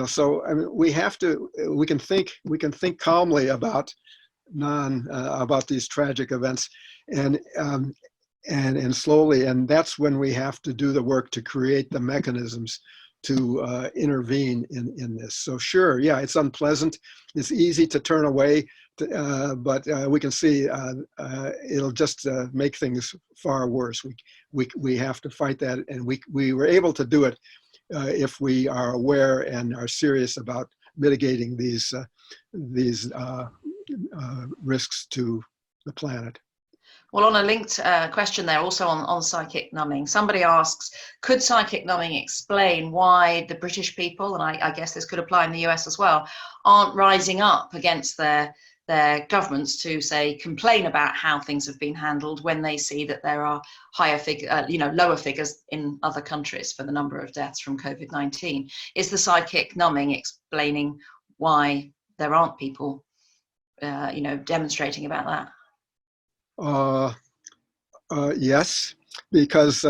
So I mean, we can think calmly about about these tragic events, and slowly, and that's when we have to do the work to create the mechanisms to intervene in this. So sure, yeah, it's unpleasant. It's easy to turn away, but we can see it'll just make things far worse. We have to fight that, and we were able to do it if we are aware and are serious about mitigating these risks to the planet. Well, on a linked question there, also on psychic numbing, somebody asks, could psychic numbing explain why the British people, and I guess this could apply in the US as well, aren't rising up against their governments to, say, complain about how things have been handled when they see that there are lower figures in other countries for the number of deaths from COVID-19? Is the psychic numbing explaining why there aren't people, demonstrating about that? Yes, because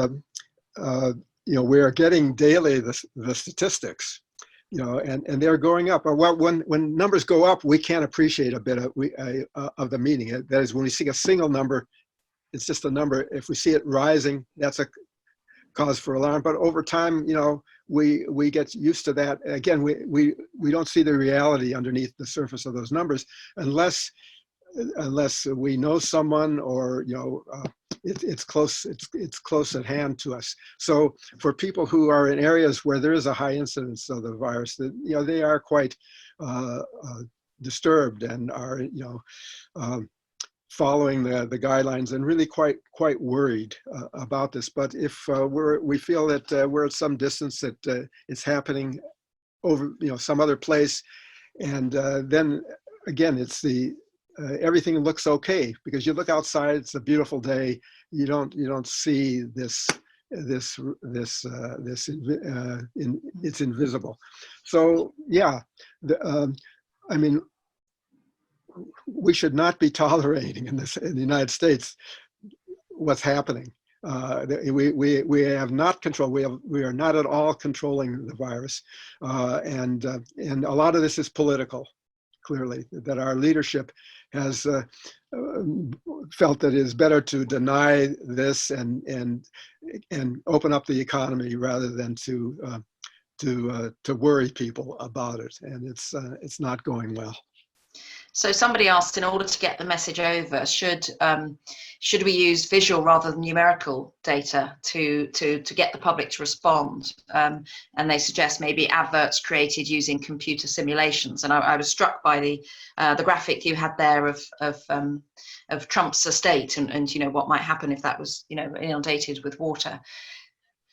we are getting daily the statistics, and they're going up. Well, when numbers go up, we can't appreciate a bit of the meaning. That is, when we see a single number, it's just a number. If we see it rising, that's a cause for alarm. But over time, we get used to that. Again, we don't see the reality underneath the surface of those numbers unless we know someone, or it's close at hand to us. So for people who are in areas where there is a high incidence of the virus, they are quite disturbed and are following the guidelines and really quite worried about this. But if we feel that we're at some distance, that it's happening over some other place, and then again, it's everything looks okay, because you look outside, it's a beautiful day. You don't see it's invisible. So yeah, I mean, we should not be tolerating in the United States what's happening. We have not control. We are not at all controlling the virus, and a lot of this is political. Clearly, that our leadership has felt that it is better to deny this and open up the economy rather than to worry people about it, and it's not going well. So somebody asked, in order to get the message over, should we use visual rather than numerical data to get the public to respond? And they suggest maybe adverts created using computer simulations. And I was struck by the graphic you had there of Trump's estate and what might happen if that was inundated with water.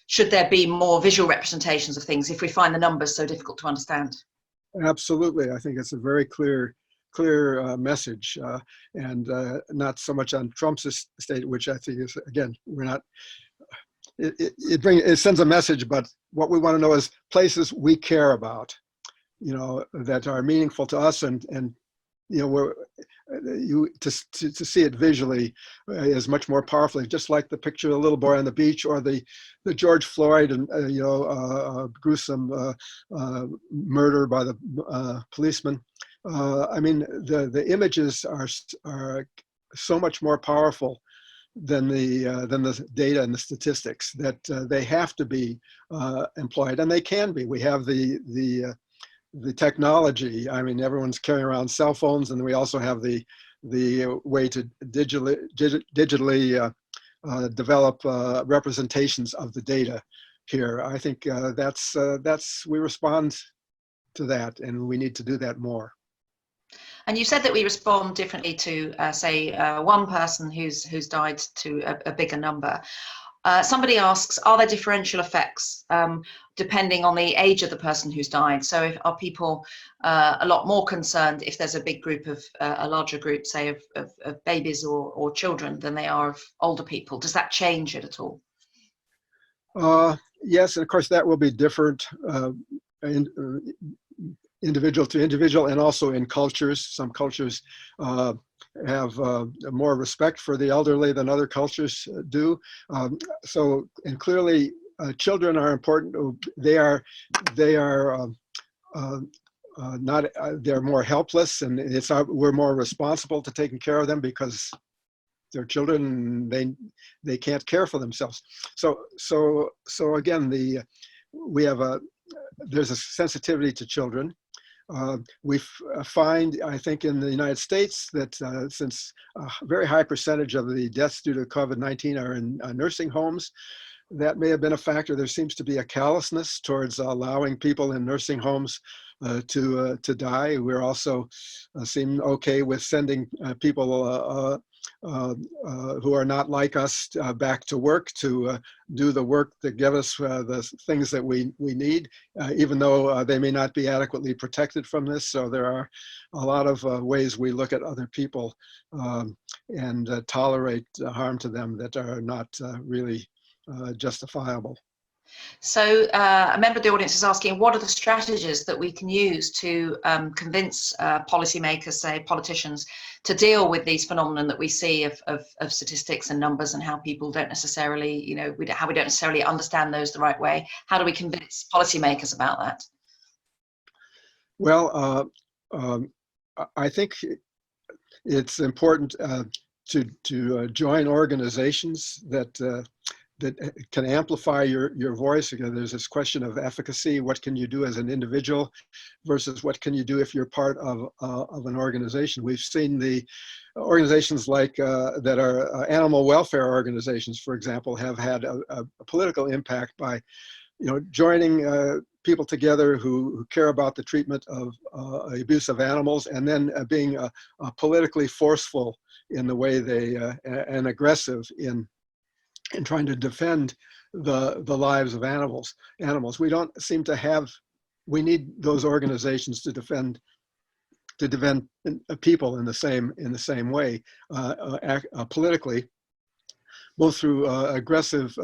Should there be more visual representations of things if we find the numbers so difficult to understand? Absolutely. I think it's a very clear message, and not so much on Trump's estate, which I think is, again, we're not. It sends a message, but what we want to know is places we care about, that are meaningful to us, and to see it visually is much more powerful. Just like the picture of the little boy on the beach, or the George Floyd and gruesome murder by the policeman. I mean, the images are so much more powerful than the data and the statistics, that they have to be employed, and they can be. We have the technology. I mean, everyone's carrying around cell phones, and we also have the way to digitally develop representations of the data here. I think we respond to that, and we need to do that more. And you said that we respond differently to, say, one person who's died to a bigger number. Somebody asks, are there differential effects depending on the age of the person who's died? So are people a lot more concerned if there's a big group of, a larger group, say, of babies or children than they are of older people? Does that change it at all? Yes, and of course that will be different individual to individual, and also in cultures. Some cultures have more respect for the elderly than other cultures do. And clearly, children are important. They are not. They're more helpless, and we're more responsible to taking care of them because they're children. They can't care for themselves. So again, there's a sensitivity to children. We find, I think, in the United States that since a very high percentage of the deaths due to COVID-19 are in nursing homes, that may have been a factor. There seems to be a callousness towards allowing people in nursing homes to die. We're also seem okay with sending people who are not like us back to work to do the work that give us the things that we need, even though they may not be adequately protected from this. So there are a lot of ways we look at other people and tolerate harm to them that are not really justifiable. So a member of the audience is asking, what are the strategies that we can use to convince policymakers, say politicians, to deal with these phenomena that we see of statistics and numbers, and how people don't necessarily, how we don't necessarily understand those the right way? How do we convince policymakers about that? Well, I think it's important to join organizations that can amplify your voice. Again, there's this question of efficacy. What can you do as an individual versus what can you do if you're part of an organization? We've seen the organizations like that are animal welfare organizations, for example, have had a political impact by joining people together who care about the treatment of abuse of animals, and then being politically forceful in the way they and aggressive in trying to defend the lives of animals. We don't seem to have. We need those organizations to defend people in the same way, politically, both through aggressive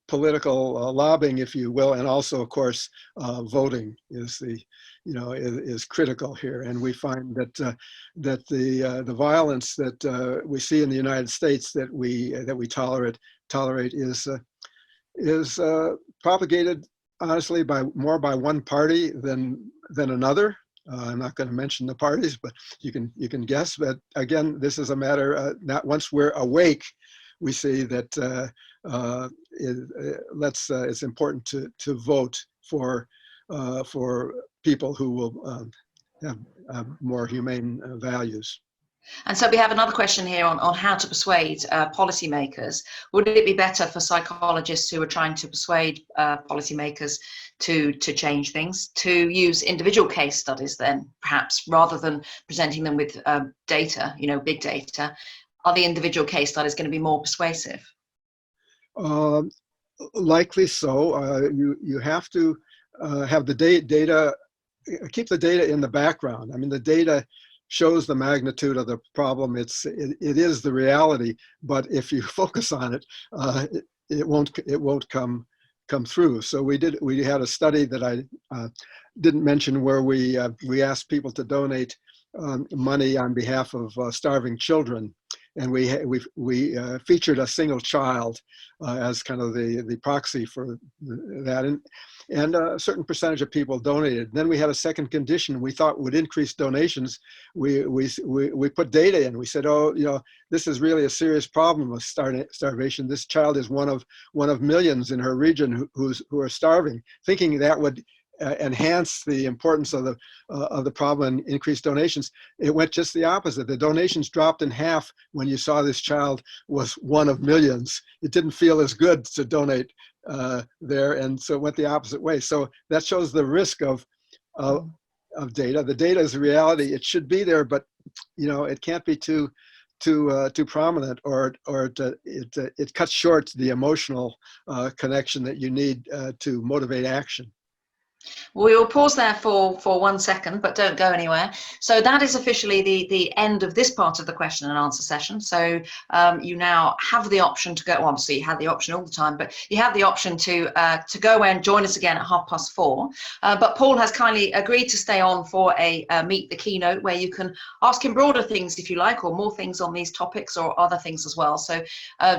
political lobbying, if you will, and also, of course, voting is critical here. And we find that the violence that we see in the United States that we tolerate is propagated, honestly, more by one party than another. I'm not going to mention the parties, but you can guess. But again, this is a matter. Not once we're awake, we see that it's important to vote for people who will have more humane values. And so we have another question here on how to persuade policymakers. Would it be better for psychologists who are trying to persuade policymakers to change things to use individual case studies then, perhaps, rather than presenting them with data, big data? Are the individual case studies going to be more persuasive? Likely so. You have to have the data, keep the data in the background. I mean, the data shows the magnitude of the problem. It is the reality, but if you focus on it, it won't come through. So we had a study that I didn't mention where we asked people to donate money on behalf of starving children, and we featured a single child as kind of the proxy for that, and a certain percentage of people donated. Then we had a second condition we thought would increase donations. We put data in. We said, this is really a serious problem of starvation. This child is one of millions in her region who are starving, thinking that would enhance the importance of the problem and increase donations. It went just the opposite. The donations dropped in half when you saw this child was one of millions. It didn't feel as good to donate there, and so it went the opposite way. So that shows the risk of data. The data is reality. It should be there, but it can't be too too prominent, or it cuts short the emotional connection that you need to motivate action. We will pause there for 1 second, but don't go anywhere. So that is officially the end of this part of the question and answer session. So you now have the option to go, well, obviously you had the option all the time, but you have the option to go away and join us again at 4:30. But Paul has kindly agreed to stay on for a Meet the Keynote, where you can ask him broader things if you like, or more things on these topics or other things as well. So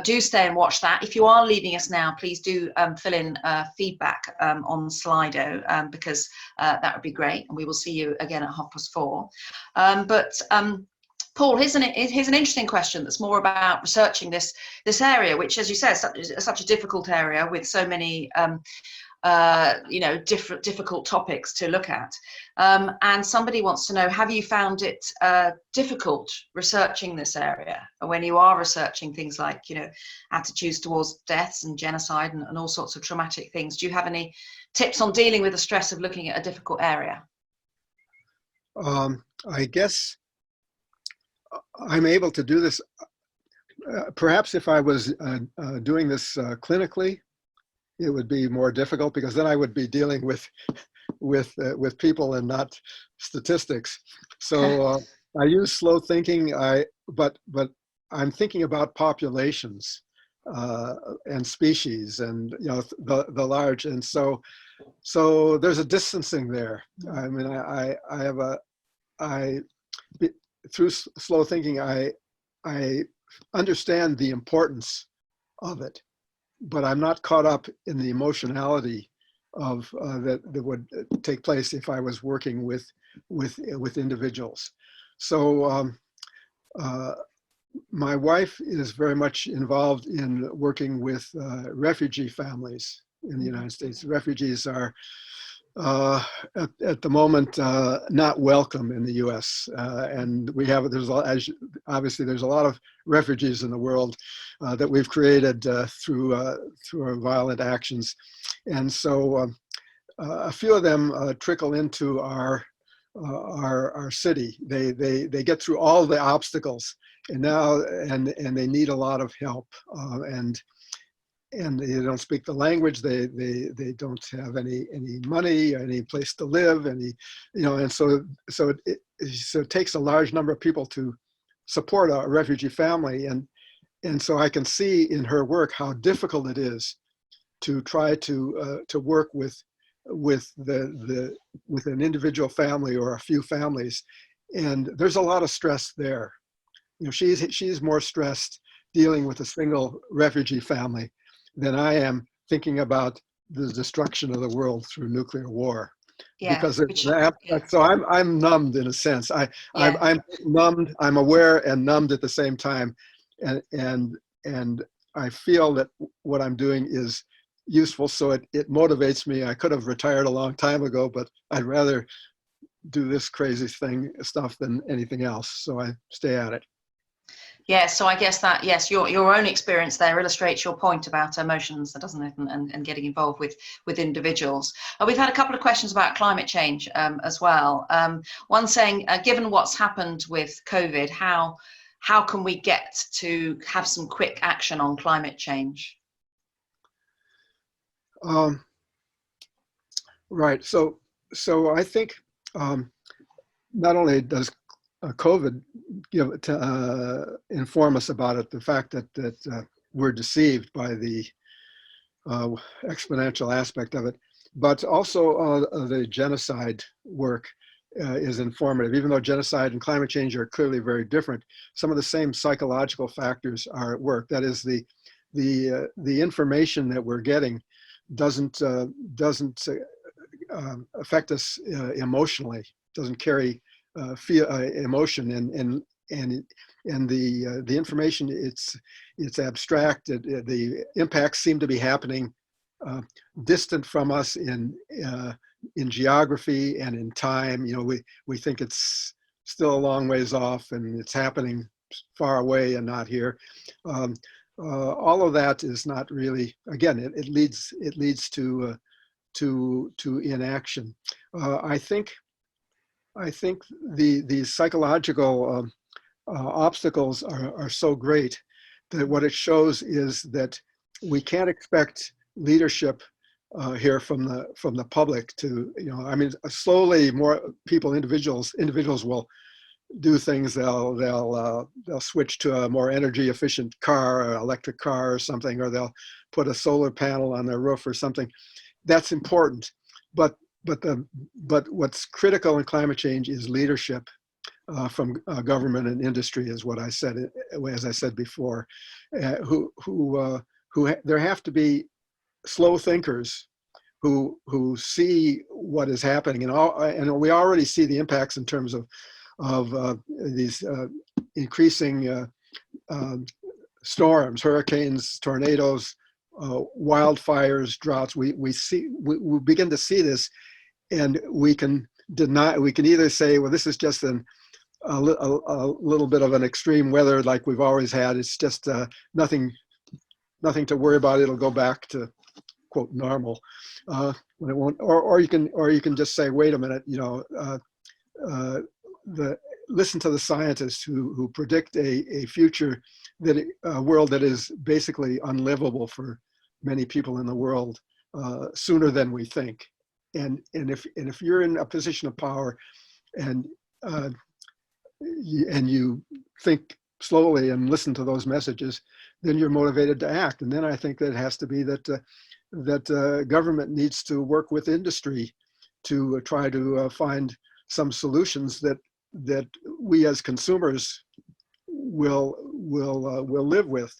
do stay and watch that. If you are leaving us now, please do fill in feedback on Slido, because that would be great, and we will see you again at 4:30. Paul, here's an interesting question that's more about researching this area, which, as you said, is such a difficult area with so many difficult topics to look at. And somebody wants to know, have you found it difficult researching this area when you are researching things like, attitudes towards deaths and genocide and all sorts of traumatic things? Do you have any tips on dealing with the stress of looking at a difficult area? I guess I'm able to do this. Perhaps if I was doing this clinically, it would be more difficult, because then I would be dealing with people and not statistics. So I use slow thinking. But I'm thinking about populations and species, and the large, and so there's a distancing there. I mean, through slow thinking, I understand the importance of it, but I'm not caught up in the emotionality of that would take place if I was working with individuals. So my wife is very much involved in working with refugee families in the United States. Refugees are at the moment not welcome in the U.S. And obviously there's a lot of refugees in the world that we've created through our violent actions, and so a few of them trickle into our city. They get through all the obstacles, and now they need a lot of help, and they don't speak the language. They don't have any money, any place to live, and so it takes a large number of people to support a refugee family, and so I can see in her work how difficult it is to try to work with an individual family or a few families, and there's a lot of stress there. She's more stressed dealing with a single refugee family than I am thinking about the destruction of the world through nuclear war. Yeah, because so I'm numbed in a sense. I'm numbed. I'm aware and numbed at the same time, and I feel that what I'm doing is useful, so it motivates me. I could have retired a long time ago, but I'd rather do this crazy stuff than anything else. So I stay at it. Yeah, so I guess that, yes, your own experience there illustrates your point about emotions, doesn't it, and getting involved with individuals. We've had a couple of questions about climate change as well. One saying, given what's happened with COVID, how can we get to have some quick action on climate change? Right. So I think not only does COVID inform us about it, the fact that we're deceived by the exponential aspect of it, but also the genocide work is informative. Even though genocide and climate change are clearly very different, some of the same psychological factors are at work. That is, the information that we're getting doesn't affect us emotionally, doesn't carry emotion, and the information, it's abstract. The impacts seem to be happening distant from us in geography and in time. We think it's still a long ways off, and it's happening far away and not here. All of that is not really. Again, it leads to inaction. I think the psychological obstacles are so great that what it shows is that we can't expect leadership here from the public to, I mean, slowly more individuals will do things. They'll switch to a more energy efficient car, or electric car or something, or they'll put a solar panel on their roof or something. That's important, but what's critical in climate change is leadership from government and industry, is what I said, as I said before. There have to be slow thinkers who see what is happening, and we already see the impacts in terms of these increasing storms, hurricanes, tornadoes, wildfires, droughts. We begin to see this, and we can either say, well, this is just a little bit of an extreme weather like we've always had. It's just nothing to worry about. It'll go back to, quote, normal when it won't. Or you can just say, wait a minute, listen to the scientists who predict a future, a world that is basically unlivable for many people in the world sooner than we think. And if you're in a position of power and you think slowly and listen to those messages, then you're motivated to act. And then I think that it has to be that government needs to work with industry to try to find some solutions that we as consumers will live with.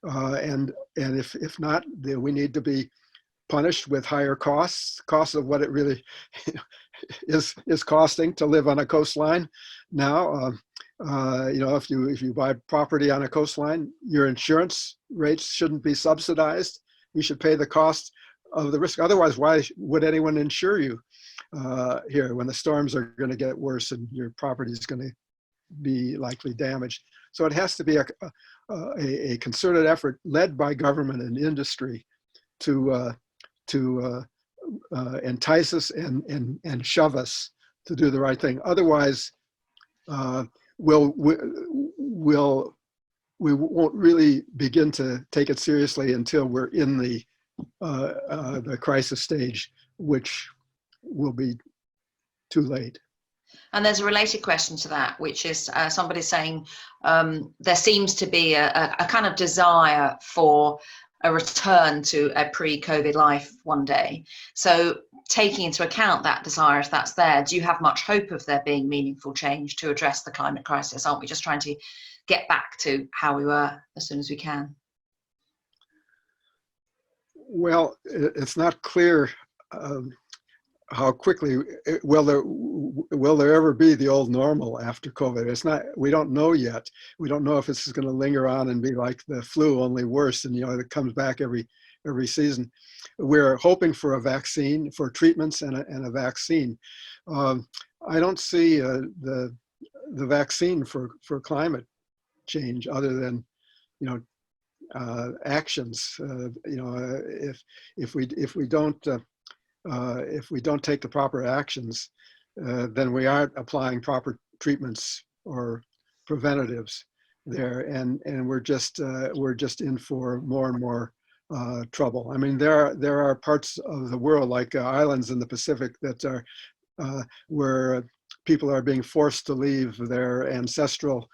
And if not, then we need to be punished with higher costs of what it really is costing to live on a coastline now. If you buy property on a coastline, your insurance rates shouldn't be subsidized. You should pay the cost of the risk. Otherwise, why would anyone insure you here when the storms are going to get worse and your property is going to be likely damaged? So it has to be a concerted effort led by government and industry to entice us and shove us to do the right thing. Otherwise, we won't really begin to take it seriously until we're in the crisis stage, which will be too late. And there's a related question to that, which is somebody saying there seems to be a kind of desire for a return to a pre-COVID life one day. So taking into account that desire, if that's there, do you have much hope of there being meaningful change to address the climate crisis? Aren't we just trying to get back to how we were as soon as we can? Well, it's not clear how quickly will there ever be the old normal after COVID. It's not. We don't know yet. We don't know if this is going to linger on and be like the flu, only worse, and it comes back every season. We're hoping for a vaccine, for treatments and a vaccine. I don't see the vaccine for climate change other than actions. If we don't take the proper actions, then we aren't applying proper treatments or preventatives there, and we're just in for more and more trouble. I mean, there are parts of the world, like islands in the Pacific, that are where people are being forced to leave their ancestral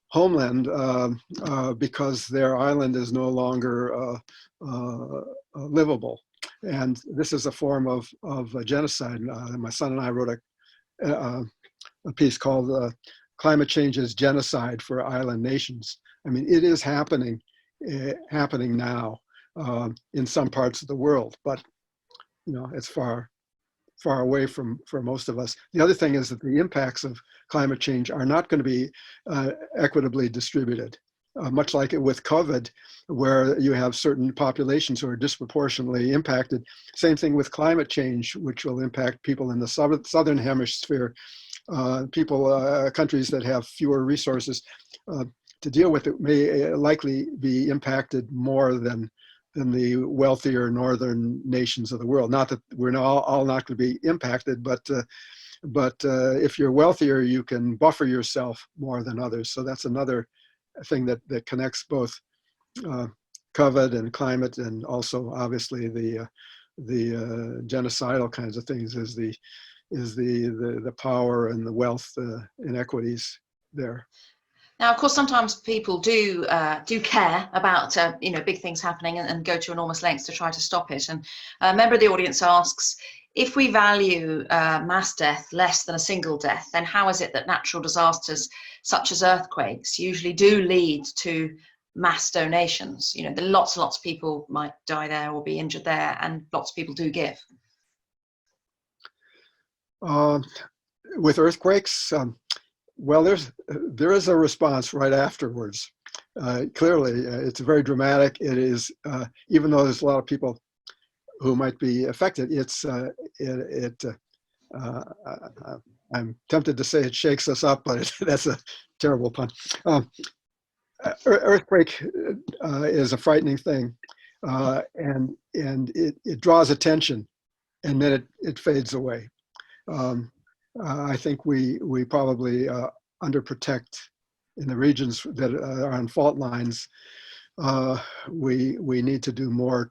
homeland because their island is no longer livable. And this is a form of genocide. My son and I wrote a piece called "Climate Change is Genocide for Island Nations." I mean, it is happening now in some parts of the world, but it's far away from most of us. The other thing is that the impacts of climate change are not going to be equitably distributed. Much like it with COVID, where you have certain populations who are disproportionately impacted. Same thing with climate change, which will impact people in the southern hemisphere, countries that have fewer resources to deal with it may likely be impacted more than the wealthier northern nations of the world. Not that we're all not going to be impacted, but but if you're wealthier, you can buffer yourself more than others. So that's another thing that connects both COVID and climate, and also obviously the genocidal kinds of things, is the power and the wealth inequities there. Now, of course, sometimes people do care about big things happening and go to enormous lengths to try to stop it. And a member of the audience asks, if we value mass death less than a single death, then how is it that natural disasters such as earthquakes usually do lead to mass donations? You know, lots and lots of people might die there or be injured there, and lots of people do give. With earthquakes, well, there is a response right afterwards. Clearly, it's very dramatic. It is, even though there's a lot of people who might be affected, I'm tempted to say it shakes us up, but that's a terrible pun. Earthquake is a frightening thing, and it draws attention, and then it fades away. I think we probably underprotect in the regions that are on fault lines. We need to do more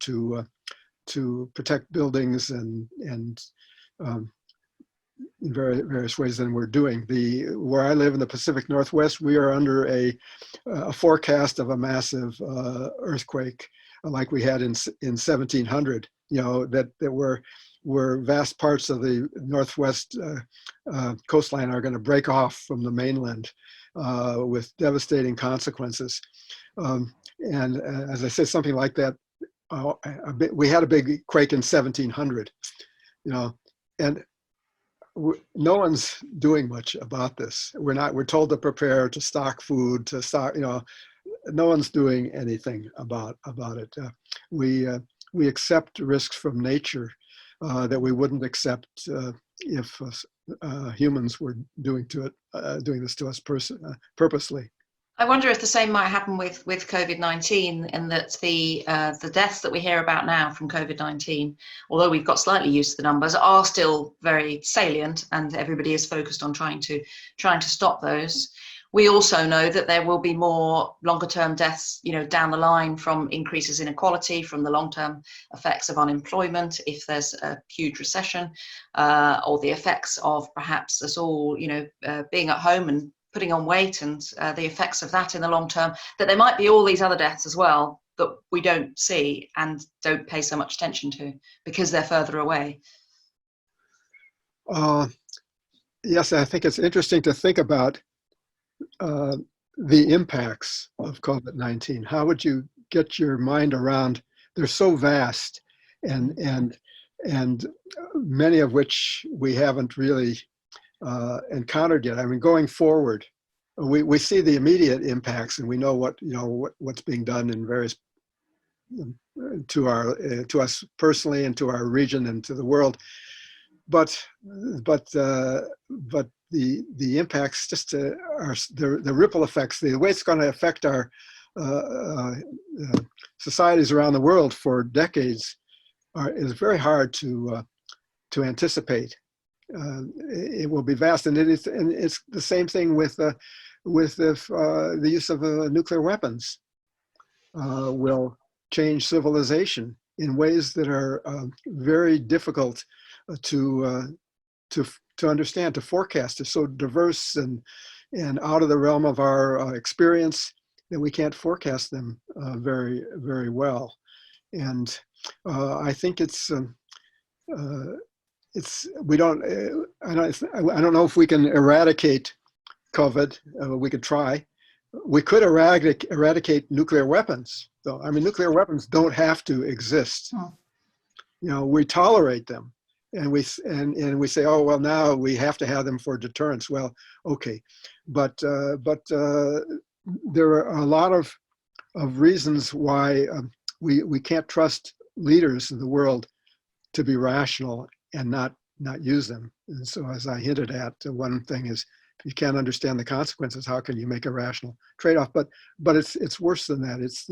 to protect buildings and in various ways than we're doing. Where I live in the Pacific Northwest, we are under a forecast of a massive earthquake like we had in 1700. You know, that where vast parts of the Northwest coastline are going to break off from the mainland with devastating consequences. And as I said, something like that, we had a big quake in 1700, you know, and no one's doing much about this. We're told to prepare, to stock food, to stock, you know, no one's doing anything about it. We accept risks from nature that we wouldn't accept if humans were doing this to us purposely. I wonder if the same might happen with COVID-19, in that the deaths that we hear about now from COVID-19, although we've got slightly used to the numbers, are still very salient, and everybody is focused on trying to stop those. We also know that there will be more longer-term deaths, you know, down the line from increases in inequality, from the long-term effects of unemployment if there's a huge recession, or the effects of perhaps us all, you know, being at home and putting on weight, and the effects of that in the long term. That there might be all these other deaths as well that we don't see and don't pay so much attention to because they're further away. Yes, I think it's interesting to think about the impacts of COVID-19. How would you get your mind around? They're so vast, and many of which we haven't really encountered yet. I mean, going forward, we see the immediate impacts, and we know what's being done in various to us personally, and to our region, and to the world. But the impacts, just are the ripple effects, the way it's going to affect our societies around the world for decades, is very hard to anticipate. It will be vast, and it's the same thing with the use of nuclear weapons. Will change civilization in ways that are very difficult to understand, to forecast. It's so diverse and out of the realm of our experience that we can't forecast them very, very well. And I think we don't. I don't know if we can eradicate COVID. We could try. We could eradicate nuclear weapons, though. I mean, nuclear weapons don't have to exist. Oh. You know, we tolerate them, and we say, oh well, now we have to have them for deterrence. Well, okay, but there are a lot of reasons why we can't trust leaders in the world to be rational and not use them. And so, as I hinted at, one thing is, if you can't understand the consequences, how can you make a rational trade-off? But it's worse than that. It's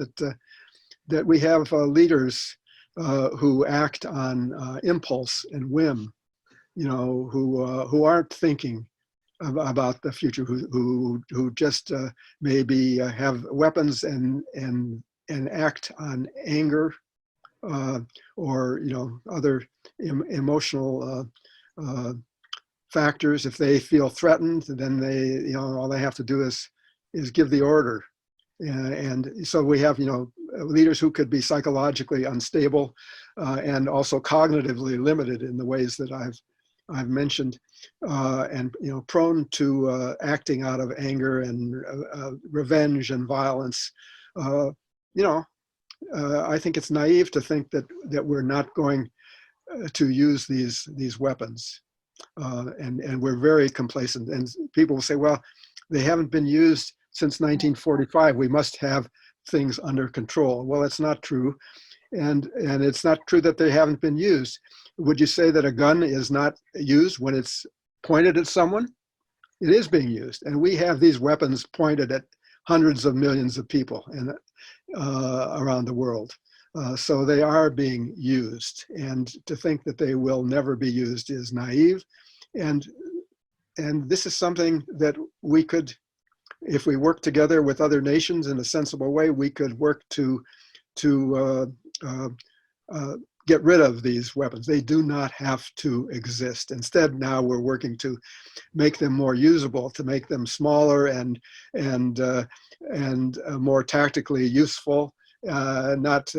that we have leaders who act on impulse and whim. who aren't thinking about the future, who just maybe have weapons and act on anger or other emotional factors. If they feel threatened, then they all they have to do is give the order. And so we have leaders who could be psychologically unstable and also cognitively limited in the ways that I've mentioned, and prone to acting out of anger and revenge and violence. I think it's naive to think that we're not going to use these weapons, and we're very complacent. And people will say, well, they haven't been used since 1945. We must have things under control. Well, it's not true, and it's not true that they haven't been used. Would you say that a gun is not used when it's pointed at someone? It is being used, and we have these weapons pointed at hundreds of millions of people and around the world. So they are being used, and to think that they will never be used is naive. And this is something that we could, if we work together with other nations in a sensible way, we could work to get rid of these weapons. They do not have to exist. Instead, now we're working to make them more usable, to make them smaller and more tactically useful. Not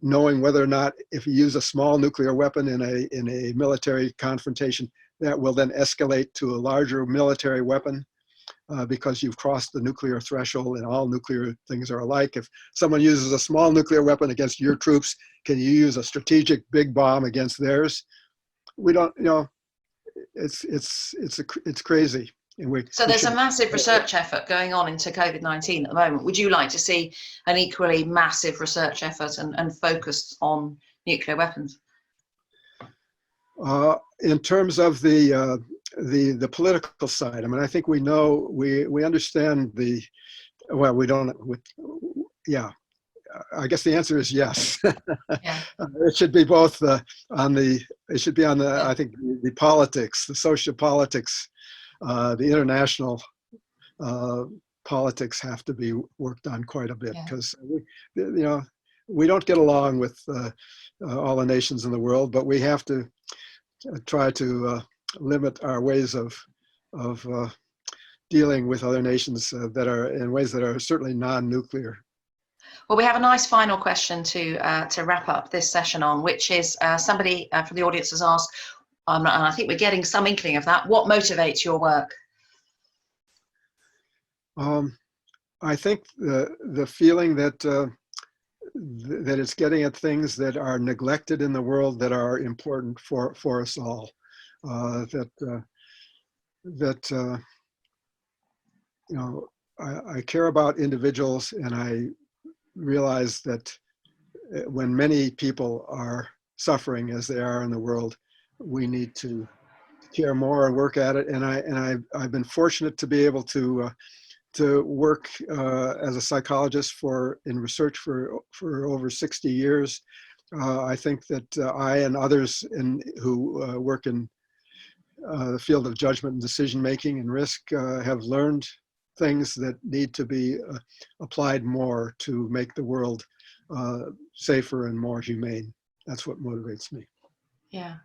knowing whether or not, if you use a small nuclear weapon in a military confrontation, that will then escalate to a larger military weapon. Because you've crossed the nuclear threshold, and all nuclear things are alike. If someone uses a small nuclear weapon against your troops, can you use a strategic big bomb against theirs? We don't. It's crazy. And so there's a massive research effort going on into COVID-19 at the moment. Would you like to see an equally massive research effort and focus on nuclear weapons? In terms of the political side, I mean, I think we know, we understand well, we don't, yeah, I guess the answer is yes. Yeah. It should be both it should be on the, I think, the politics, the social politics, the international politics have to be worked on quite a bit, because we don't get along with all the nations in the world, but we have to try to limit our ways of dealing with other nations that are in ways that are certainly non-nuclear. Well, we have a nice final question to wrap up this session on, which is somebody from the audience has asked, and I think we're getting some inkling of that, what motivates your work? I think the feeling that it's getting at things that are neglected in the world that are important for us all. I care about individuals, and I realize that when many people are suffering as they are in the world, we need to care more and work at it. And I've been fortunate to be able to work as a psychologist in research for over 60 years. I think that I and others who work in the field of judgment and decision making and risk have learned things that need to be applied more to make the world safer and more humane. That's what motivates me. Yeah.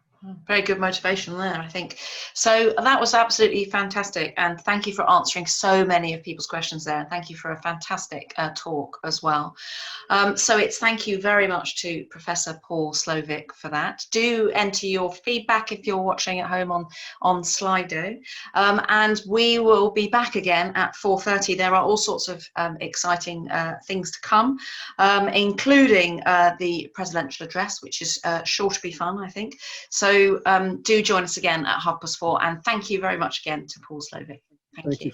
Very good motivation there, I think. So that was absolutely fantastic, and thank you for answering so many of people's questions there, and thank you for a fantastic talk as well. So it's thank you very much to Professor Paul Slovic for that. Do enter your feedback if you're watching at home on Slido, and we will be back again at 4:30. There are all sorts of exciting things to come, including the presidential address, which is sure to be fun, I think. So do join us again at 4:30, and thank you very much again to Paul Slovic. Thank you.